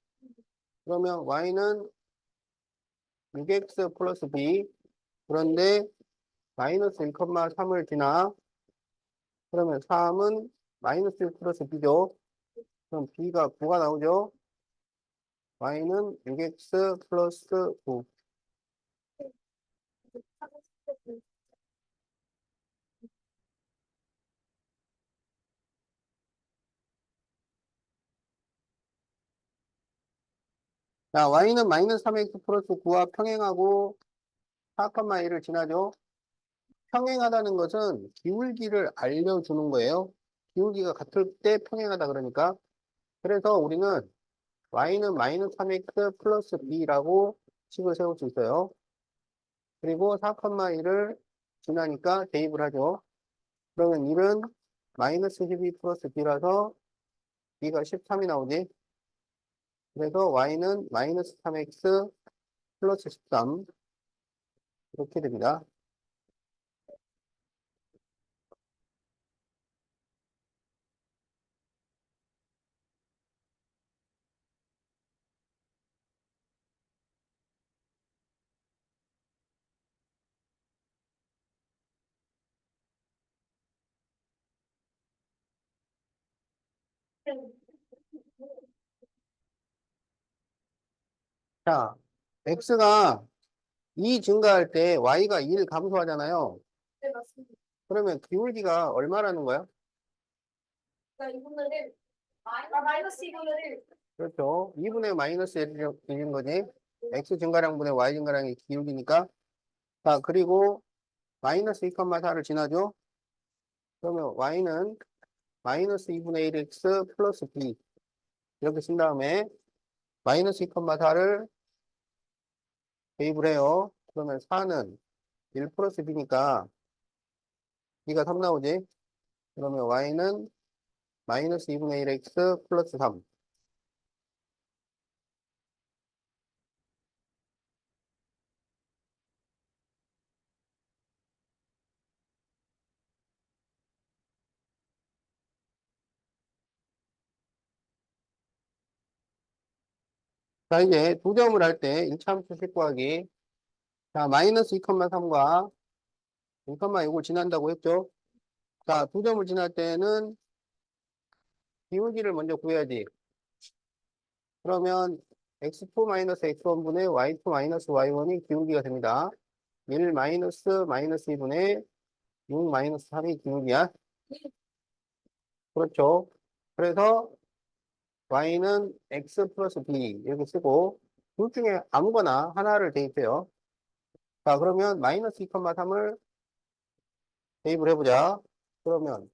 그러면 y는 6x 플러스 b. 그런데 마이너스 1, 3을 지나. 그러면 3은 마이너스 1 플러스 b죠. 그럼 b가 9가 나오죠. y는 6x 플러스 9. 자, y는 마이너스 3x 플러스 9와 평행하고 4,1을 지나죠. 평행하다는 것은 기울기를 알려주는 거예요. 기울기가 같을 때 평행하다 그러니까. 그래서 우리는 y는 마이너스 3x 플러스 b라고 식을 세울 수 있어요. 그리고 4,1을 지나니까 대입을 하죠. 그러면 1은 마이너스 12 플러스 b라서 b가 13이 나오지. 그래서 y는 마이너스 3x 플러스 13 이렇게 됩니다. 자, x가 2 증가할 때 y가 1 감소하잖아요. 네, 맞습니다. 그러면 기울기가 얼마라는 거야? 그러니까 2분의 1. 마이너스 2분의 1. 그렇죠. 2분의 마이너스 1인 거지. x 증가량분의 y 증가량이 기울기니까. 자, 그리고 마이너스 2,4를 지나죠. 그러면 y는 마이너스 2분의 1x 플러스 b. 이렇게 쓴 다음에 마이너스 2,4를 대입을 해요. 그러면 4는 1 플러스 b니까 b가 3 나오지? 그러면 y는 마이너스 2분의 1x 플러스 3. 자, 이제 두 점을 할 때 1차 함수 식 구하기. 자, 마이너스 2,3과 2,6을 지난다고 했죠? 자, 두 점을 지날 때는 기울기를 먼저 구해야지. 그러면 x2 마이너스 x1분의 y2 마이너스 y1이 기울기가 됩니다. 1 마이너스 마이너스 2분의 6 마이너스 3이 기울기야. 그렇죠. 그래서 y는 x 플러스 b 이렇게 쓰고 둘 중에 아무거나 하나를 대입해요. 자, 그러면 마이너스 2,3을 대입을 해보자. 그러면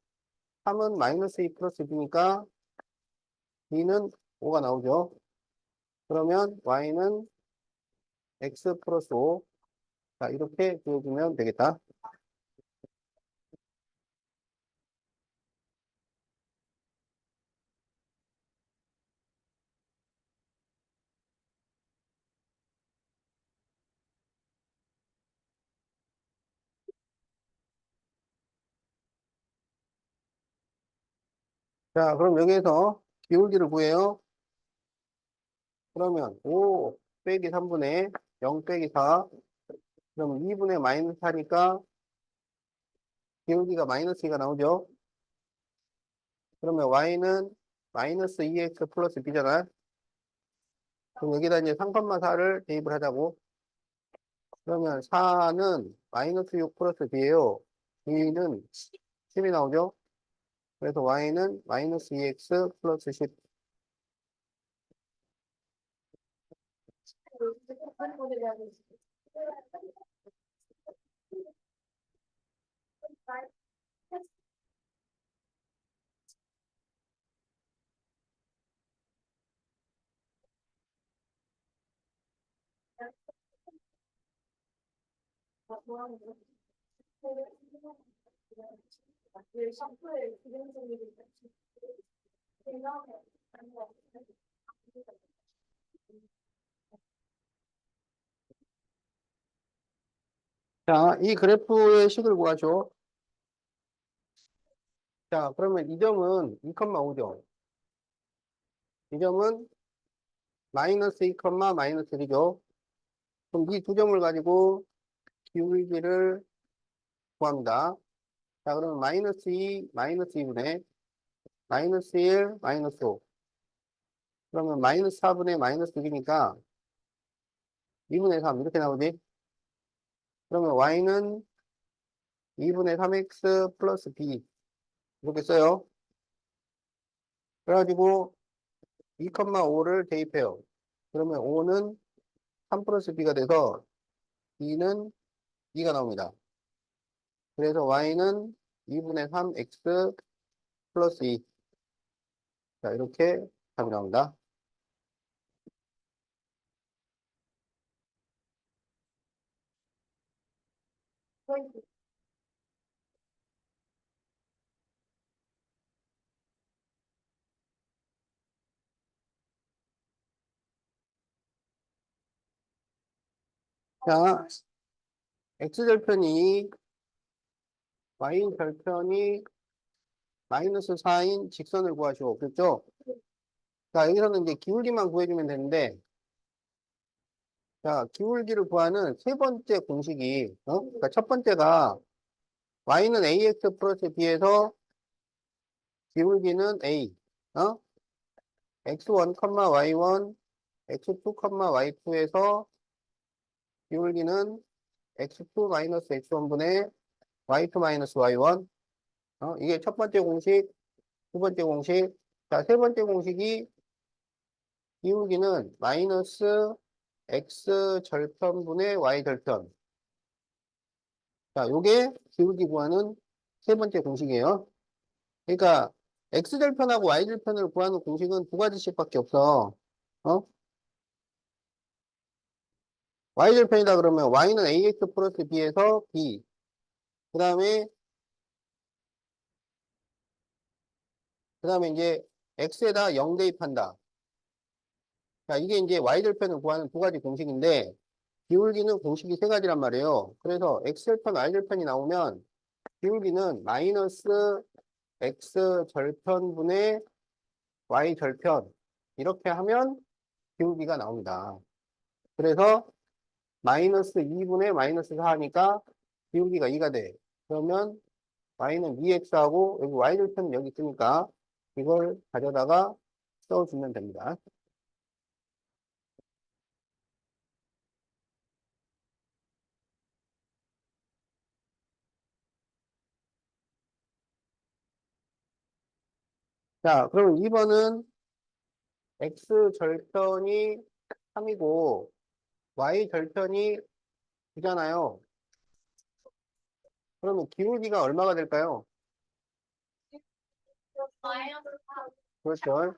3은 마이너스 2 플러스 b니까 b는 5가 나오죠. 그러면 y는 x 플러스 5. 자, 이렇게 그려주면 되겠다. 자, 그럼 여기에서 기울기를 구해요. 그러면 5 빼기 3분의 0 빼기 4. 그러면 2분의 마이너스 4니까 기울기가 마이너스 2가 나오죠. 그러면 y는 마이너스 2x 플러스 b잖아. 그럼 여기다 이제 3,4를 대입을 하자고. 그러면 4는 마이너스 6 플러스 b예요. b는 10이 나오죠. 그래서 y는 마이너스 2x 플러스 10. 자, 이 그래프의 식을 구하죠. 자, 그러면 이 점은 2,5죠. 이 점은 마이너스 2, 마이너스 1이죠. 그럼 이 두 점을 가지고 기울기를 구합니다. 자, 그러면 마이너스 2, 마이너스 2분의 마이너스 1, 마이너스 5. 그러면 마이너스 4분의 마이너스 6이니까 2분의 3 이렇게 나오지? 그러면 y는 2분의 3x 플러스 b 이렇게 써요. 그래가지고 2,5를 대입해요. 그러면 5는 3 플러스 b가 돼서 b는 2가 나옵니다. 그래서 y는 2분의 3x 플러스 2. 자, 이렇게 답이 나옵니다. 자, x절편이 y절편이 마이너스 4인 직선을 구하시오. 그렇죠? 자, 여기서는 이제 기울기만 구해주면 되는데, 자, 기울기를 구하는 세 번째 공식이, 그러니까 첫 번째가 y는 ax 플러스 b에서 기울기는 a, 어? x1, y1, x2, y2에서 기울기는 x2 마이너스 x1분의 y2 마이너스 y1. 이게 첫 번째 공식, 두 번째 공식. 자, 세 번째 공식이 기울기는 마이너스 x 절편분의 y 절편. 자, 요게 기울기 구하는 세 번째 공식이에요. 그러니까 x절편하고 y절편을 구하는 공식은 두 가지씩밖에 없어. 어? y절편이다 그러면 y는 ax 플러스 b에서 b. 그 다음에 이제 x에다 0 대입한다. 자, 이게 이제 y절편을 구하는 두 가지 공식인데 기울기는 공식이 세 가지란 말이에요. 그래서 x절편, y절편이 나오면 기울기는 마이너스 x절편분의 y절편 이렇게 하면 기울기가 나옵니다. 그래서 마이너스 2분의 마이너스 4하니까 기울기가 2가 돼. 그러면 y는 2x하고 여기 y절편 여기 있으니까 이걸 가져다가 써주면 됩니다. 자, 그러면 2번은 x절편이 3이고 y절편이 9잖아요. 그러면 기울기가 얼마가 될까요? 그렇죠.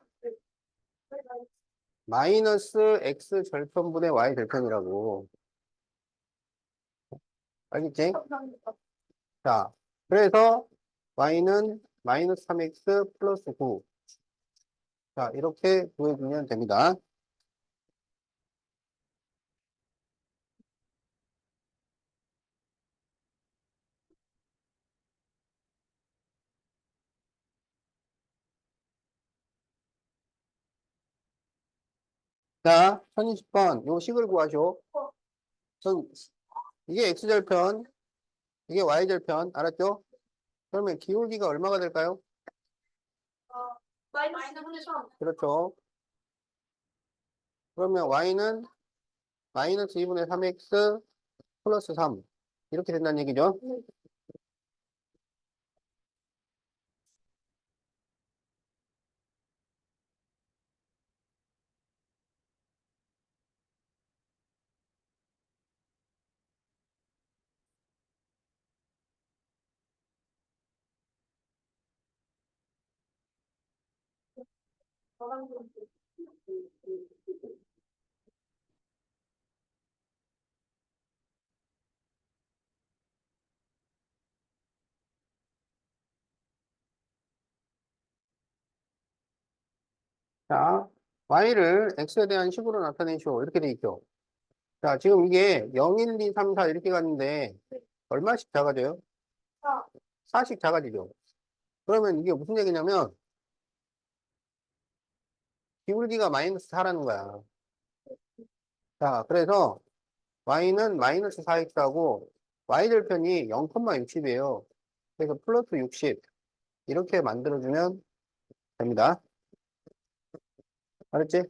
마이너스 x절편분의 y절편이라고. 알겠지? 자, 그래서 y는 마이너스 3x 플러스 9. 자, 이렇게 구해주면 됩니다. 자, 1020번, 요 식을 구하쇼. 전, 이게 x절편, 이게 y절편, 알았죠? 그러면 기울기가 얼마가 될까요? 마이너스 3. 그렇죠. 그러면 y는 마이너스 2분의 3x 플러스 3. 이렇게 된다는 얘기죠. 자, y를 x에 대한 식으로 나타내시오. 이렇게 돼 있죠. 자, 지금 이게 0, 1, 2, 3, 4 이렇게 갔는데 얼마씩 작아져요? 4씩 작아지죠. 그러면 이게 무슨 얘기냐면 기울기가 마이너스 4라는 거야. 자, 그래서 y는 마이너스 4x하고 y절편이 0,60이에요. 그래서 플러스 60 이렇게 만들어주면 됩니다. 알았지?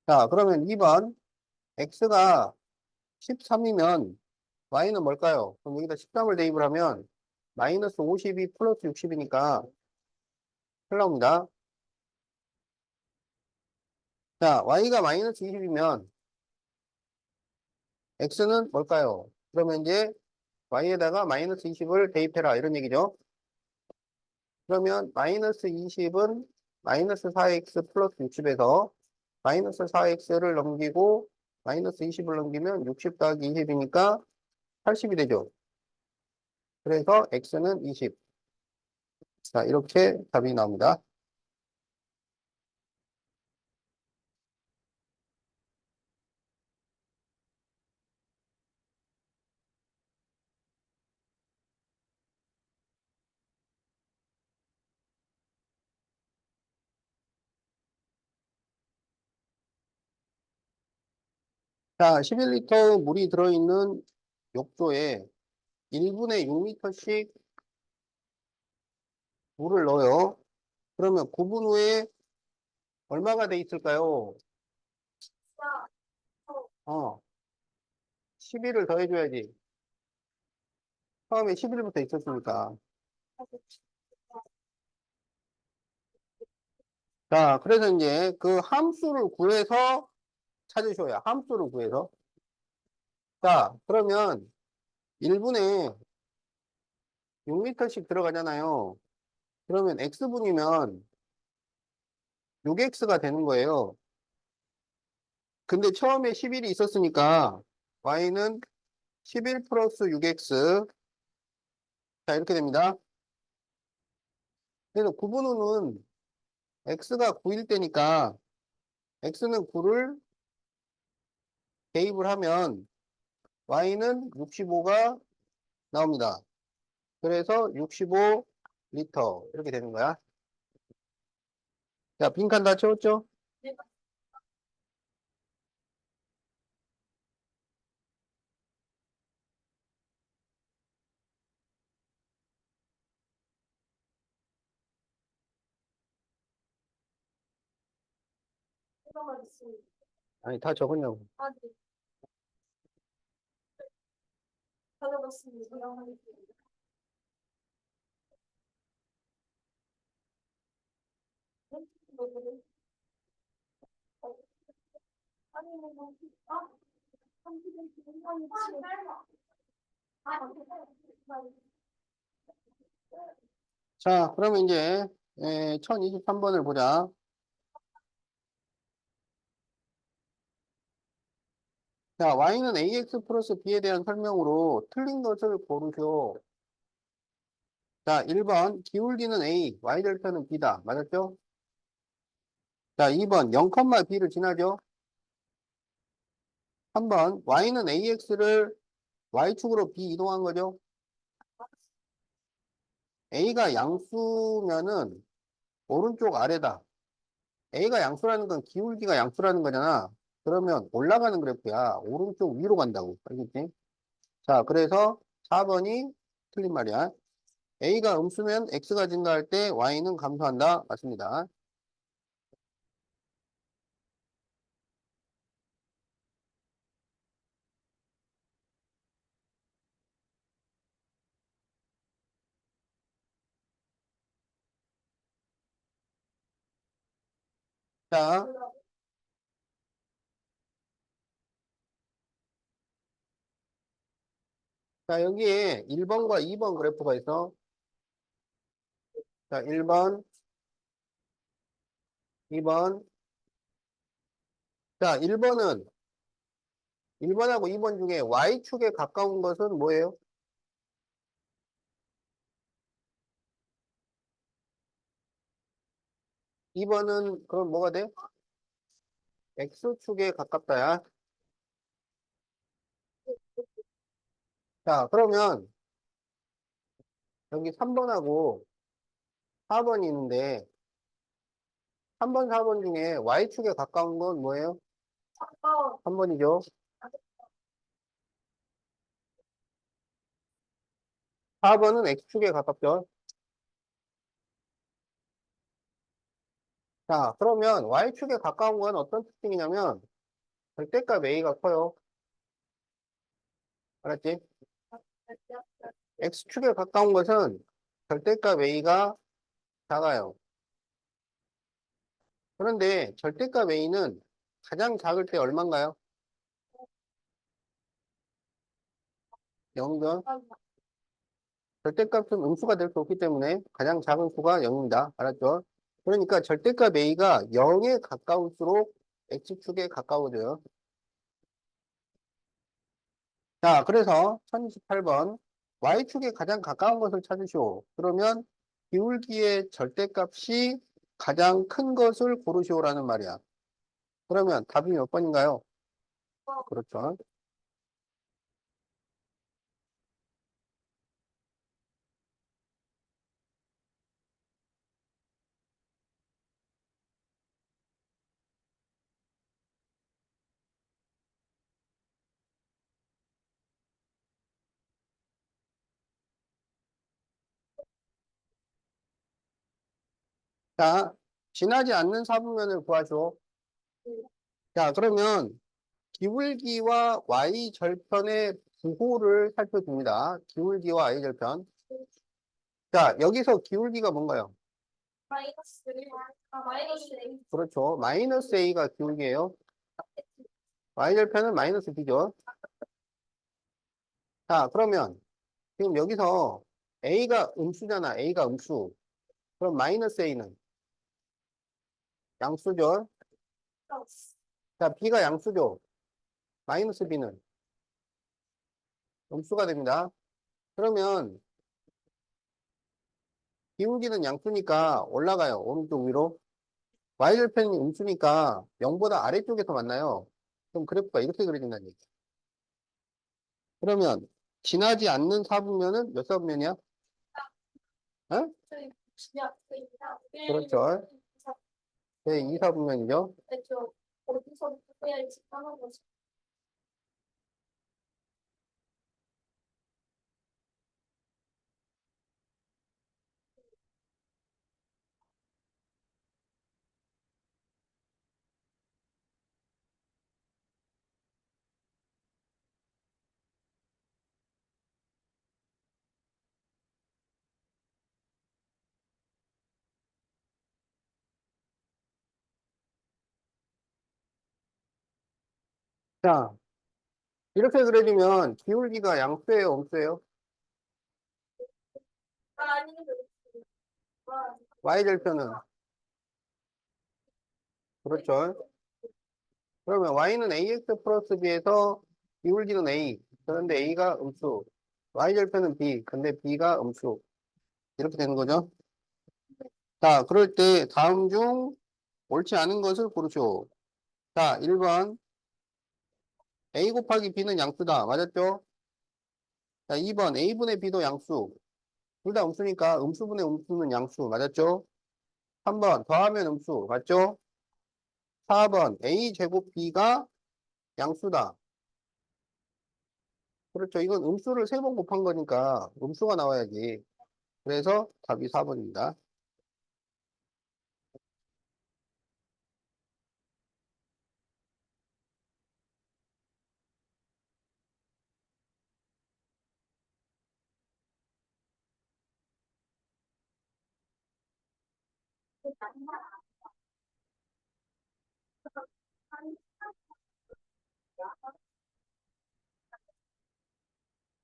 자, 그러면 2번 x가 13이면 y는 뭘까요? 그럼 여기다 13을 대입을 하면 마이너스 52 플러스 60이니까 큰일 나옵니다. 자, y가 마이너스 20이면 x는 뭘까요? 그러면 이제 y에다가 마이너스 20을 대입해라 이런 얘기죠. 그러면 마이너스 20은 마이너스 4x 플러스 60에서 마이너스 4x를 넘기고 마이너스 20을 넘기면 60 더하기 20이니까 80이 되죠. 그래서 x는 20. 자, 이렇게 답이 나옵니다. 자, 11리터 물이 들어있는 욕조에 1분에 6리터씩 물을 넣어요. 그러면 9분 후에 얼마가 돼 있을까요? 11을 더해줘야지. 처음에 11부터 있었으니까. 자, 그래서 이제 그 함수를 구해서 찾으셔야 함수를 구해서. 자, 그러면 1분에 6m씩 들어가잖아요. 그러면 x분이면 6x가 되는 거예요. 근데 처음에 11이 있었으니까 y는 11 플러스 6x. 자, 이렇게 됩니다. 그래서 구분호는 x가 9일 때니까 x는 9를 대입을 하면 y는 65가 나옵니다. 그래서 65 리터 이렇게 되는 거야. 자, 빈칸 다 채웠죠? 네, 들어가겠습니다. 아니, 다 적었냐고. 아, 네. 받아봤습니다. 들어가겠습니다. 네? 뭐, 아니, 뭐, 아, 30일 지금 한 자, 그러면 이제 1023번을 보자. 자, y는 ax 플러스 b에 대한 설명으로 틀린 것을 고르시오. 자, 1번 기울기는 a, y절편은 b다. 맞았죠? 자, 2번 0,b를 지나죠? 3번 y는 ax를 y축으로 b 이동한 거죠? a가 양수면은 오른쪽 아래다. a가 양수라는 건 기울기가 양수라는 거잖아. 그러면 올라가는 그래프야. 오른쪽 위로 간다고. 알겠지? 자, 그래서 4번이 틀린 말이야. a가 음수면 x가 증가할 때 y는 감소한다. 맞습니다. 자, 자, 여기에 1번과 2번 그래프가 있어. 자, 1번, 2번. 자, 1번하고 2번 중에 y축에 가까운 것은 뭐예요? 2번은 그럼 뭐가 돼? x축에 가깝다야. 자, 그러면 여기 3번하고 4번이 있는데 3번, 4번 중에 y축에 가까운 건 뭐예요? 3번이죠. 4번은 x축에 가깝죠. 자, 그러면 y축에 가까운 건 어떤 특징이냐면 절대값 a가 커요. 알았지? x축에 가까운 것은 절대값 a가 작아요. 그런데 절대값 a는 가장 작을 때 얼마인가요? 0점. 절대값은 음수가 될 수 없기 때문에 가장 작은 수가 0입니다. 알았죠? 그러니까 절대값 a가 0에 가까울수록 x축에 가까워져요. 자, 그래서 1028번 y축에 가장 가까운 것을 찾으시오. 그러면 기울기의 절대값이 가장 큰 것을 고르시오라는 말이야. 그러면 답이 몇 번인가요? 그렇죠. 자, 지나지 않는 사분면을 구하시오. 자, 그러면 기울기와 y절편의 부호를 살펴줍니다. 기울기와 y절편. 자, 여기서 기울기가 뭔가요? 마이너스, 마이너스 그렇죠. 마이너스 a가 기울기예요. y절편은 마이너스 b죠. 자, 그러면 지금 여기서 A가 음수잖아. A가 음수. 그럼 마이너스 A는 양수죠. 플러스. 자, B가 양수죠. 마이너스 B는 음수가 됩니다. 그러면 기울기는 양수니까 올라가요. 오른쪽 위로. Y절편이 음수니까 0보다 아래쪽에서 만나요. 그럼 그래프가 이렇게 그려진다는 얘기죠. 그러면 지나지 않는 사분면은 몇 사분면이야? 어? 저희 그냥 그렇죠. 네, 2사분면이죠. 저 어디서부터 해야지 까먹었어. 자, 이렇게 그려지면 기울기가 양수예요, 음수예요? 아니, Y절편은 그렇죠. 그러면 Y는 AX 플러스 B에서 기울기는 A. 그런데 A가 음수. Y절편은 B. 근데 B가 음수. 이렇게 되는 거죠. 자, 그럴 때 다음 중 옳지 않은 것을 고르시오. 자, 1번. A 곱하기 B는 양수다. 맞았죠? 자, 2번. A분의 B도 양수. 둘 다 음수니까 음수분의 음수는 양수. 맞았죠? 3번. 더하면 음수. 맞죠? 4번. A 제곱 B가 양수다. 그렇죠. 이건 음수를 3번 곱한 거니까 음수가 나와야지. 그래서 답이 4번입니다.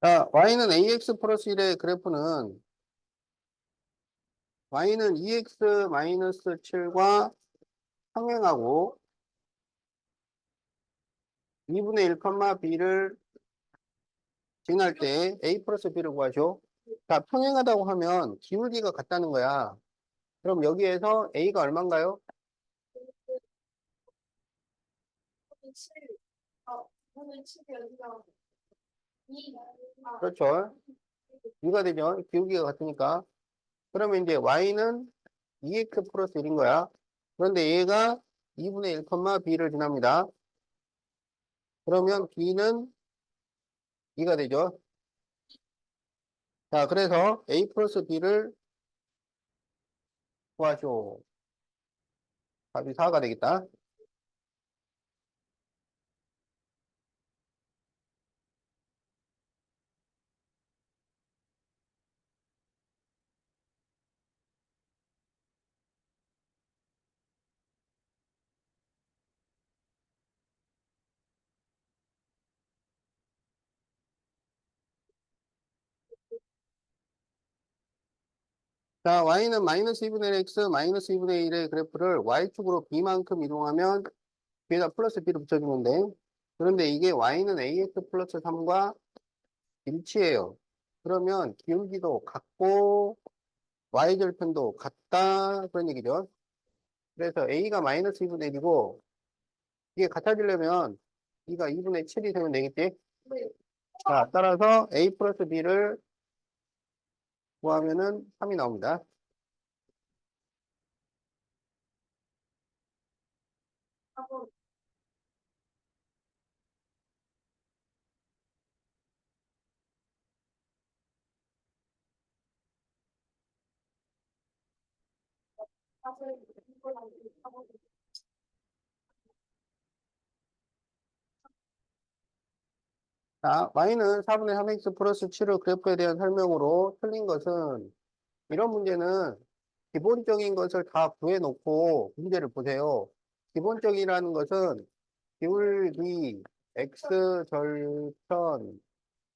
자, y는 ax 플러스 1의 그래프는 y는 2x 마이너스 7과 평행하고 2분의 1, b를 지날 때 a 플러스 b를 구하죠. 자, 평행하다고 하면 기울기가 같다는 거야. 그럼 여기에서 a가 얼마인가요? 7, 오늘 7이 어디가 2, 그렇죠. 2가 되죠. 기울기가 같으니까. 그러면 이제 y는 2x 플러스 1인 거야. 그런데 얘가 2분의 1, b를 지납니다. 그러면 b는 2가 되죠. 자, 그래서 a 플러스 b를 구하시오. 답이 4가 되겠다. 자, y는 마이너스 2분의 x, 마이너스 2분의 1의 그래프를 y축으로 b만큼 이동하면 뒤에다 플러스 b를 붙여주는데, 그런데 이게 y는 ax 플러스 3과 일치해요. 그러면 기울기도 같고 y절편도 같다 그런 얘기죠. 그래서 a가 마이너스 2분의 1이고 이게 같아지려면 b가 2분의 7이 되면 되겠지? 네. 자, 따라서 a 플러스 b를 구하면은 3이 나옵니다. 하고 사실 이거랑 하고 자, y는 4분의 3x 플러스 7의 그래프에 대한 설명으로 틀린 것은 이런 문제는 기본적인 것을 다 구해놓고 문제를 보세요. 기본적이라는 것은 기울기 x절편,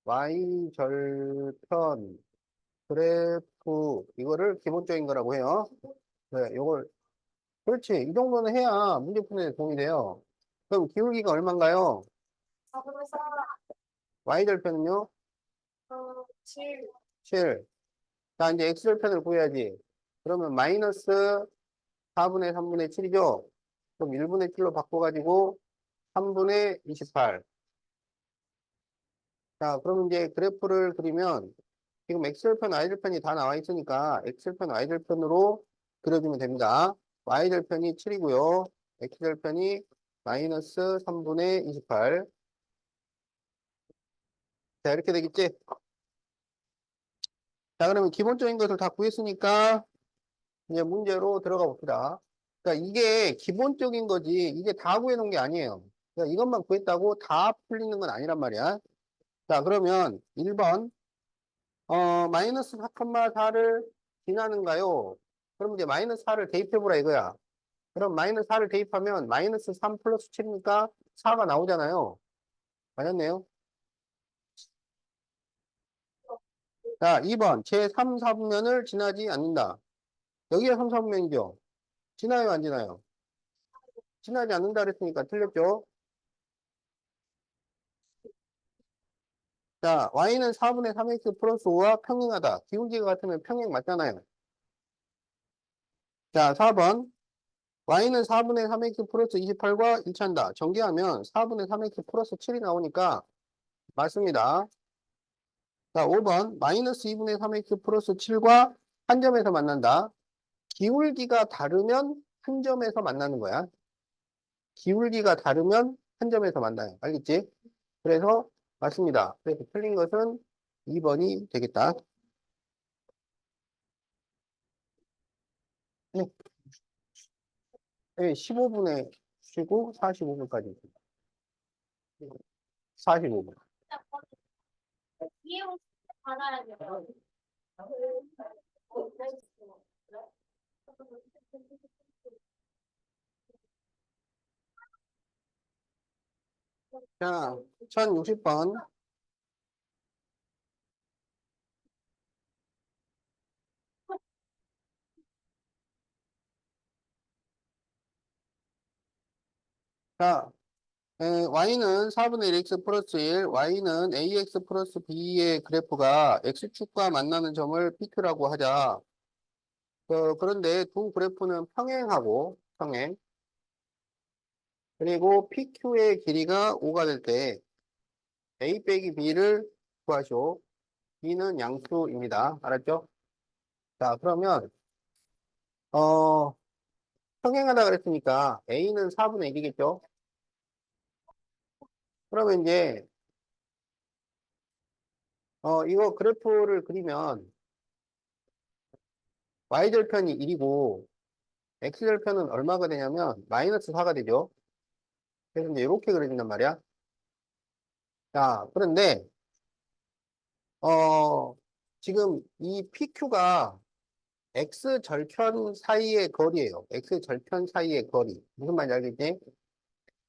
y절편, 그래프, 이거를 기본적인 거라고 해요. 네, 요걸, 그렇지. 이 정도는 해야 문제 푸는 데 도움이 돼요. 그럼 기울기가 얼마인가요? 4분의 4, y절편은요? 7, 7. 자, 이제 x절편을 구해야지. 그러면 마이너스 4분의 3분의 7이죠? 그럼 1분의 7로 바꿔가지고 3분의 28. 자, 그럼 이제 그래프를 그리면 지금 x절편, y절편이 다 나와 있으니까 x절편, y절편으로 그려주면 됩니다. y절편이 7이고요. x절편이 마이너스 3분의 28. 자, 이렇게 되겠지? 자, 그러면 기본적인 것을 다 구했으니까 이제 문제로 들어가 봅시다. 그러니까 이게 기본적인 거지, 이게 다 구해놓은 게 아니에요. 그러니까 이것만 구했다고 다 풀리는 건 아니란 말이야. 자, 그러면 1번, 마이너스 4,4를 지나는가요? 그럼 이제 마이너스 4를 대입해보라 이거야. 그럼 마이너스 4를 대입하면 마이너스 3 플러스 7이니까 4가 나오잖아요. 맞았네요. 자, 2번, 제3, 4분면을 지나지 않는다. 여기가 3, 4분면이죠. 지나요, 안 지나요? 지나지 않는다 그랬으니까 틀렸죠. 자, y는 4분의 3x 플러스 5와 평행하다. 기울기가 같으면 평행 맞잖아요. 자, 4번. y는 4분의 3x 플러스 28과 일치한다. 전개하면 4분의 3x 플러스 7이 나오니까 맞습니다. 자, 5번. 마이너스 2분의 3x 플러스 7과 한 점에서 만난다. 기울기가 다르면 한 점에서 만나는 거야. 기울기가 다르면 한 점에서 만나요. 알겠지? 그래서 맞습니다. 그래서 틀린 것은 2번이 되겠다. 네, 15분에 쉬고 45분까지. 45분. 이해용 받아야 돼요. 자, 1060번. 자, y는 4분의 1x 플러스 1, y는 ax 플러스 b의 그래프가 x축과 만나는 점을 pq라고 하자. 그런데 두 그래프는 평행하고, 평행. 그리고 pq의 길이가 5가 될 때 a 빼기 b를 구하시오. b는 양수입니다. 알았죠? 자, 그러면, 어, 평행하다 그랬으니까 a는 4분의 1이겠죠? 그러면 이제, 이거 그래프를 그리면 y절편이 1이고 x절편은 얼마가 되냐면 마이너스 4가 되죠. 그래서 이제 이렇게 그려진단 말이야. 자, 그런데 어, 지금 이 PQ가 x절편 사이의 거리예요. x절편 사이의 거리. 무슨 말인지 알겠지?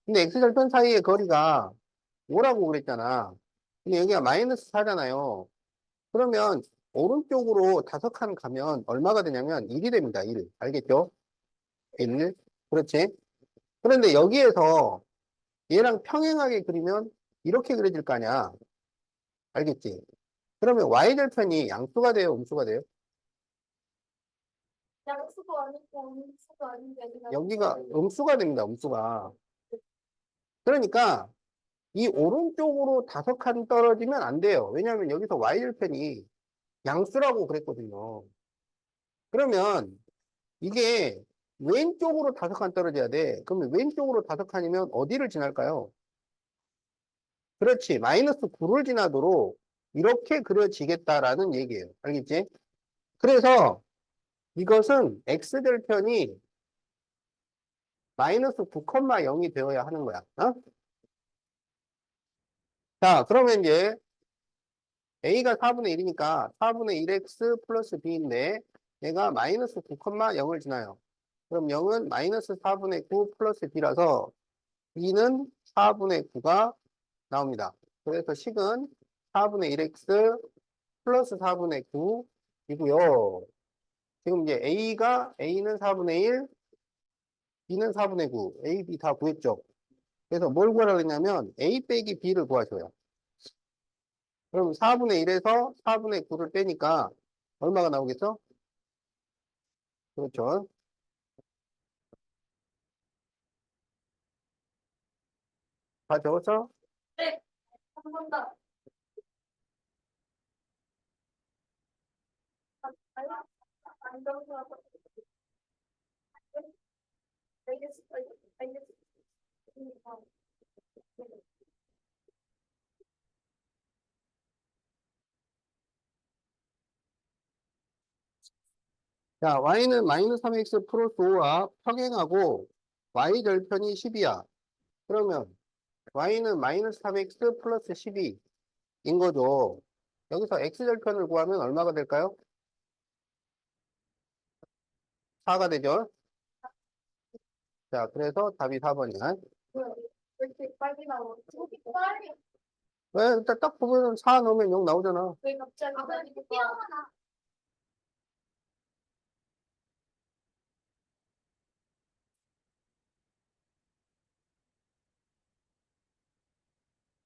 근데 x절편 사이의 거리가 5라고 그랬잖아. 근데 여기가 마이너스 4잖아요. 그러면 오른쪽으로 5칸 가면 얼마가 되냐면 1이 됩니다. 1. 알겠죠? 1. 그렇지? 그런데 여기에서 얘랑 평행하게 그리면 이렇게 그려질 거 아니야. 알겠지? 그러면 y절편이 양수가 돼요? 음수가 돼요? 양수도 아니고 음수도 아닌데 그냥 여기가 음수가 됩니다. 음수가. 그러니까 이 오른쪽으로 5칸 떨어지면 안 돼요. 왜냐하면 여기서 y절편이 양수라고 그랬거든요. 그러면 이게 왼쪽으로 5칸 떨어져야 돼. 그러면 왼쪽으로 5칸이면 어디를 지날까요? 그렇지. 마이너스 9를 지나도록 이렇게 그려지겠다라는 얘기예요. 알겠지? 그래서 이것은 x절편이 마이너스 9,0이 되어야 하는 거야. 어? 자, 그러면 이제 a가 4분의 1이니까 4분의 1x 플러스 b인데 얘가 마이너스 9,0을 지나요. 그럼 0은 마이너스 4분의 9 플러스 b라서 b는 4분의 9가 나옵니다. 그래서 식은 4분의 1x 플러스 4분의 9 이고요. 지금 이제 A는 4분의 1, B는 4분의 9, A, B 다 구했죠. 그래서 뭘 구하라고 했냐면 A 빼기 B를 구하셔요. 그럼 4분의 1에서 4분의 9를 빼니까 얼마가 나오겠어? 그렇죠. 다 적었어? 네. 한 번 더. 안 적어서. 알겠어. 알겠어. 자, y는 마이너스 3x 플러스 5와 평행하고 y 절편이 10이야. 그러면 y는 마이너스 3x 플러스 12인 거죠. 여기서 x 절편을 구하면 얼마가 될까요? 4가 되죠. 자, 그래서 답이 4번이야. 왜 이렇게 빨리 나오지? 빨리. 왜? 일단 딱 보면 4 넣으면 0 나오잖아. 왜 갑자기 빨리 뛰어나?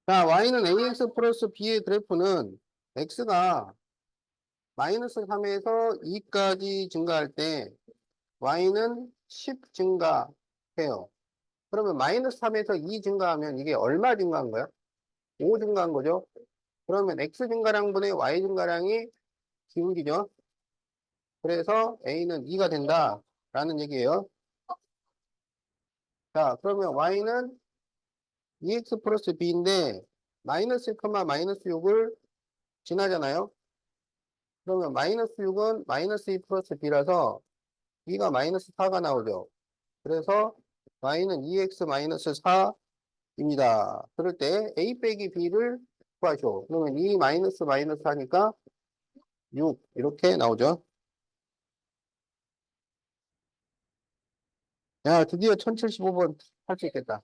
자, y는 ax 플러스 b의 그래프는 x가 마이너스 3에서 2까지 증가할 때 y는 10 증가해요. 그러면 마이너스 3에서 2 증가하면 이게 얼마 증가한 거야? 5 증가한 거죠. 그러면 x 증가량분의 y 증가량이 기울기죠. 그래서 a는 2가 된다라는 얘기예요. 자, 그러면 y는 2x 플러스 b인데 마이너스 1, 마이너스 6을 지나잖아요. 그러면 마이너스 6은 마이너스 2 플러스 b라서 2가 마이너스 4가 나오죠. 그래서 y는 2x 마이너스 4입니다. 그럴 때 a 빼기 b를 구하죠. 그러면 2 마이너스 마이너스 하니까 6 이렇게 나오죠. 야, 드디어 1075번 할 수 있겠다.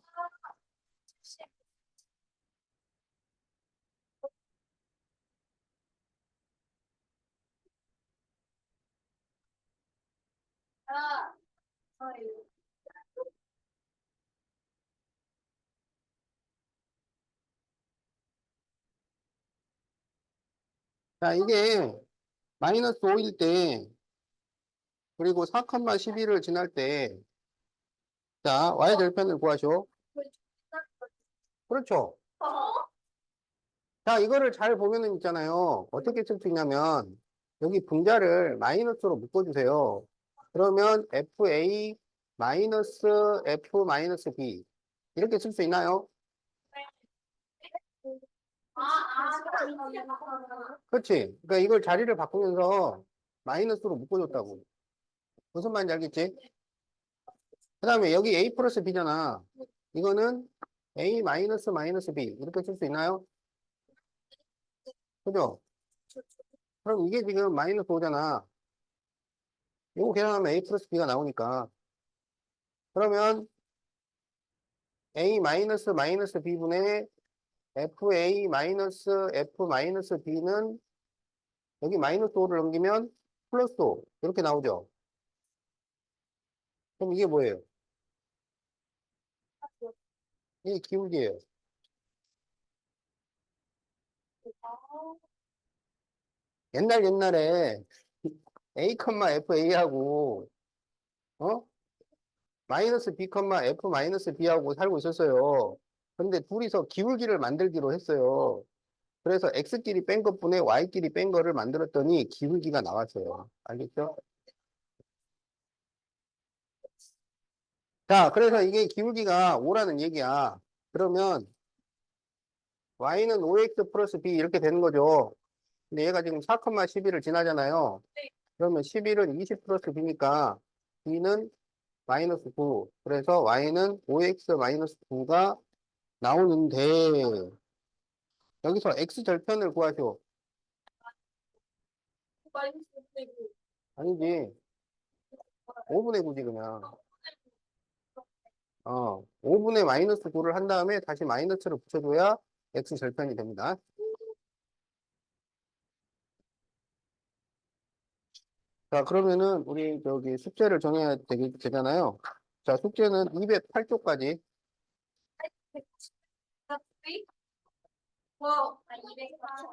아, 아유. 자, 이게 마이너스 5일 때 그리고 4,11을 지날 때 자, y 절편을 구하죠. 그렇죠. 어? 자, 이거를 잘 보면은 있잖아요. 어떻게 쓸 수 있냐면 여기 분자를 마이너스로 묶어주세요. 그러면 FA 마이너스 F 마이너스 B 이렇게 쓸 수 있나요? 그렇지. 그러니까 이걸 자리를 바꾸면서 마이너스로 묶어줬다고. 무슨 말인지 알겠지? 그 다음에 여기 A 플러스 B잖아. 이거는 A 마이너스 마이너스 B 이렇게 쓸 수 있나요? 그죠? 그럼 이게 지금 마이너스 5잖아. 이거 계산하면 A 플러스 B가 나오니까. 그러면 A 마이너스 마이너스 B분의 FA 마이너스 F 마이너스 B는 여기 마이너스 5를 넘기면 플러스 5 이렇게 나오죠. 그럼 이게 뭐예요? 이게 기울기예요. 옛날에 A, FA하고 어? 마이너스 B, F 마이너스 B하고 살고 있었어요. 근데 둘이서 기울기를 만들기로 했어요. 그래서 X끼리 뺀 것분에 Y끼리 뺀 거를 만들었더니 기울기가 나왔어요. 알겠죠? 자, 그래서 이게 기울기가 5라는 얘기야. 그러면 Y는 5X 플러스 B 이렇게 되는 거죠. 근데 얘가 지금 4,11을 지나잖아요. 그러면 11은 20 플러스 B니까 B는 마이너스 9. 그래서 Y는 5X 마이너스 9가 나오는데 여기서 X 절편을 구하죠. 아니지. 5분의 9지 그냥. 5분의 마이너스 9를 한 다음에 다시 마이너스를 붙여줘야 X 절편이 됩니다. 자, 그러면은 우리 저기 숙제를 정해야 되잖아요. 자, 숙제는 208쪽까지. 뭐, 200.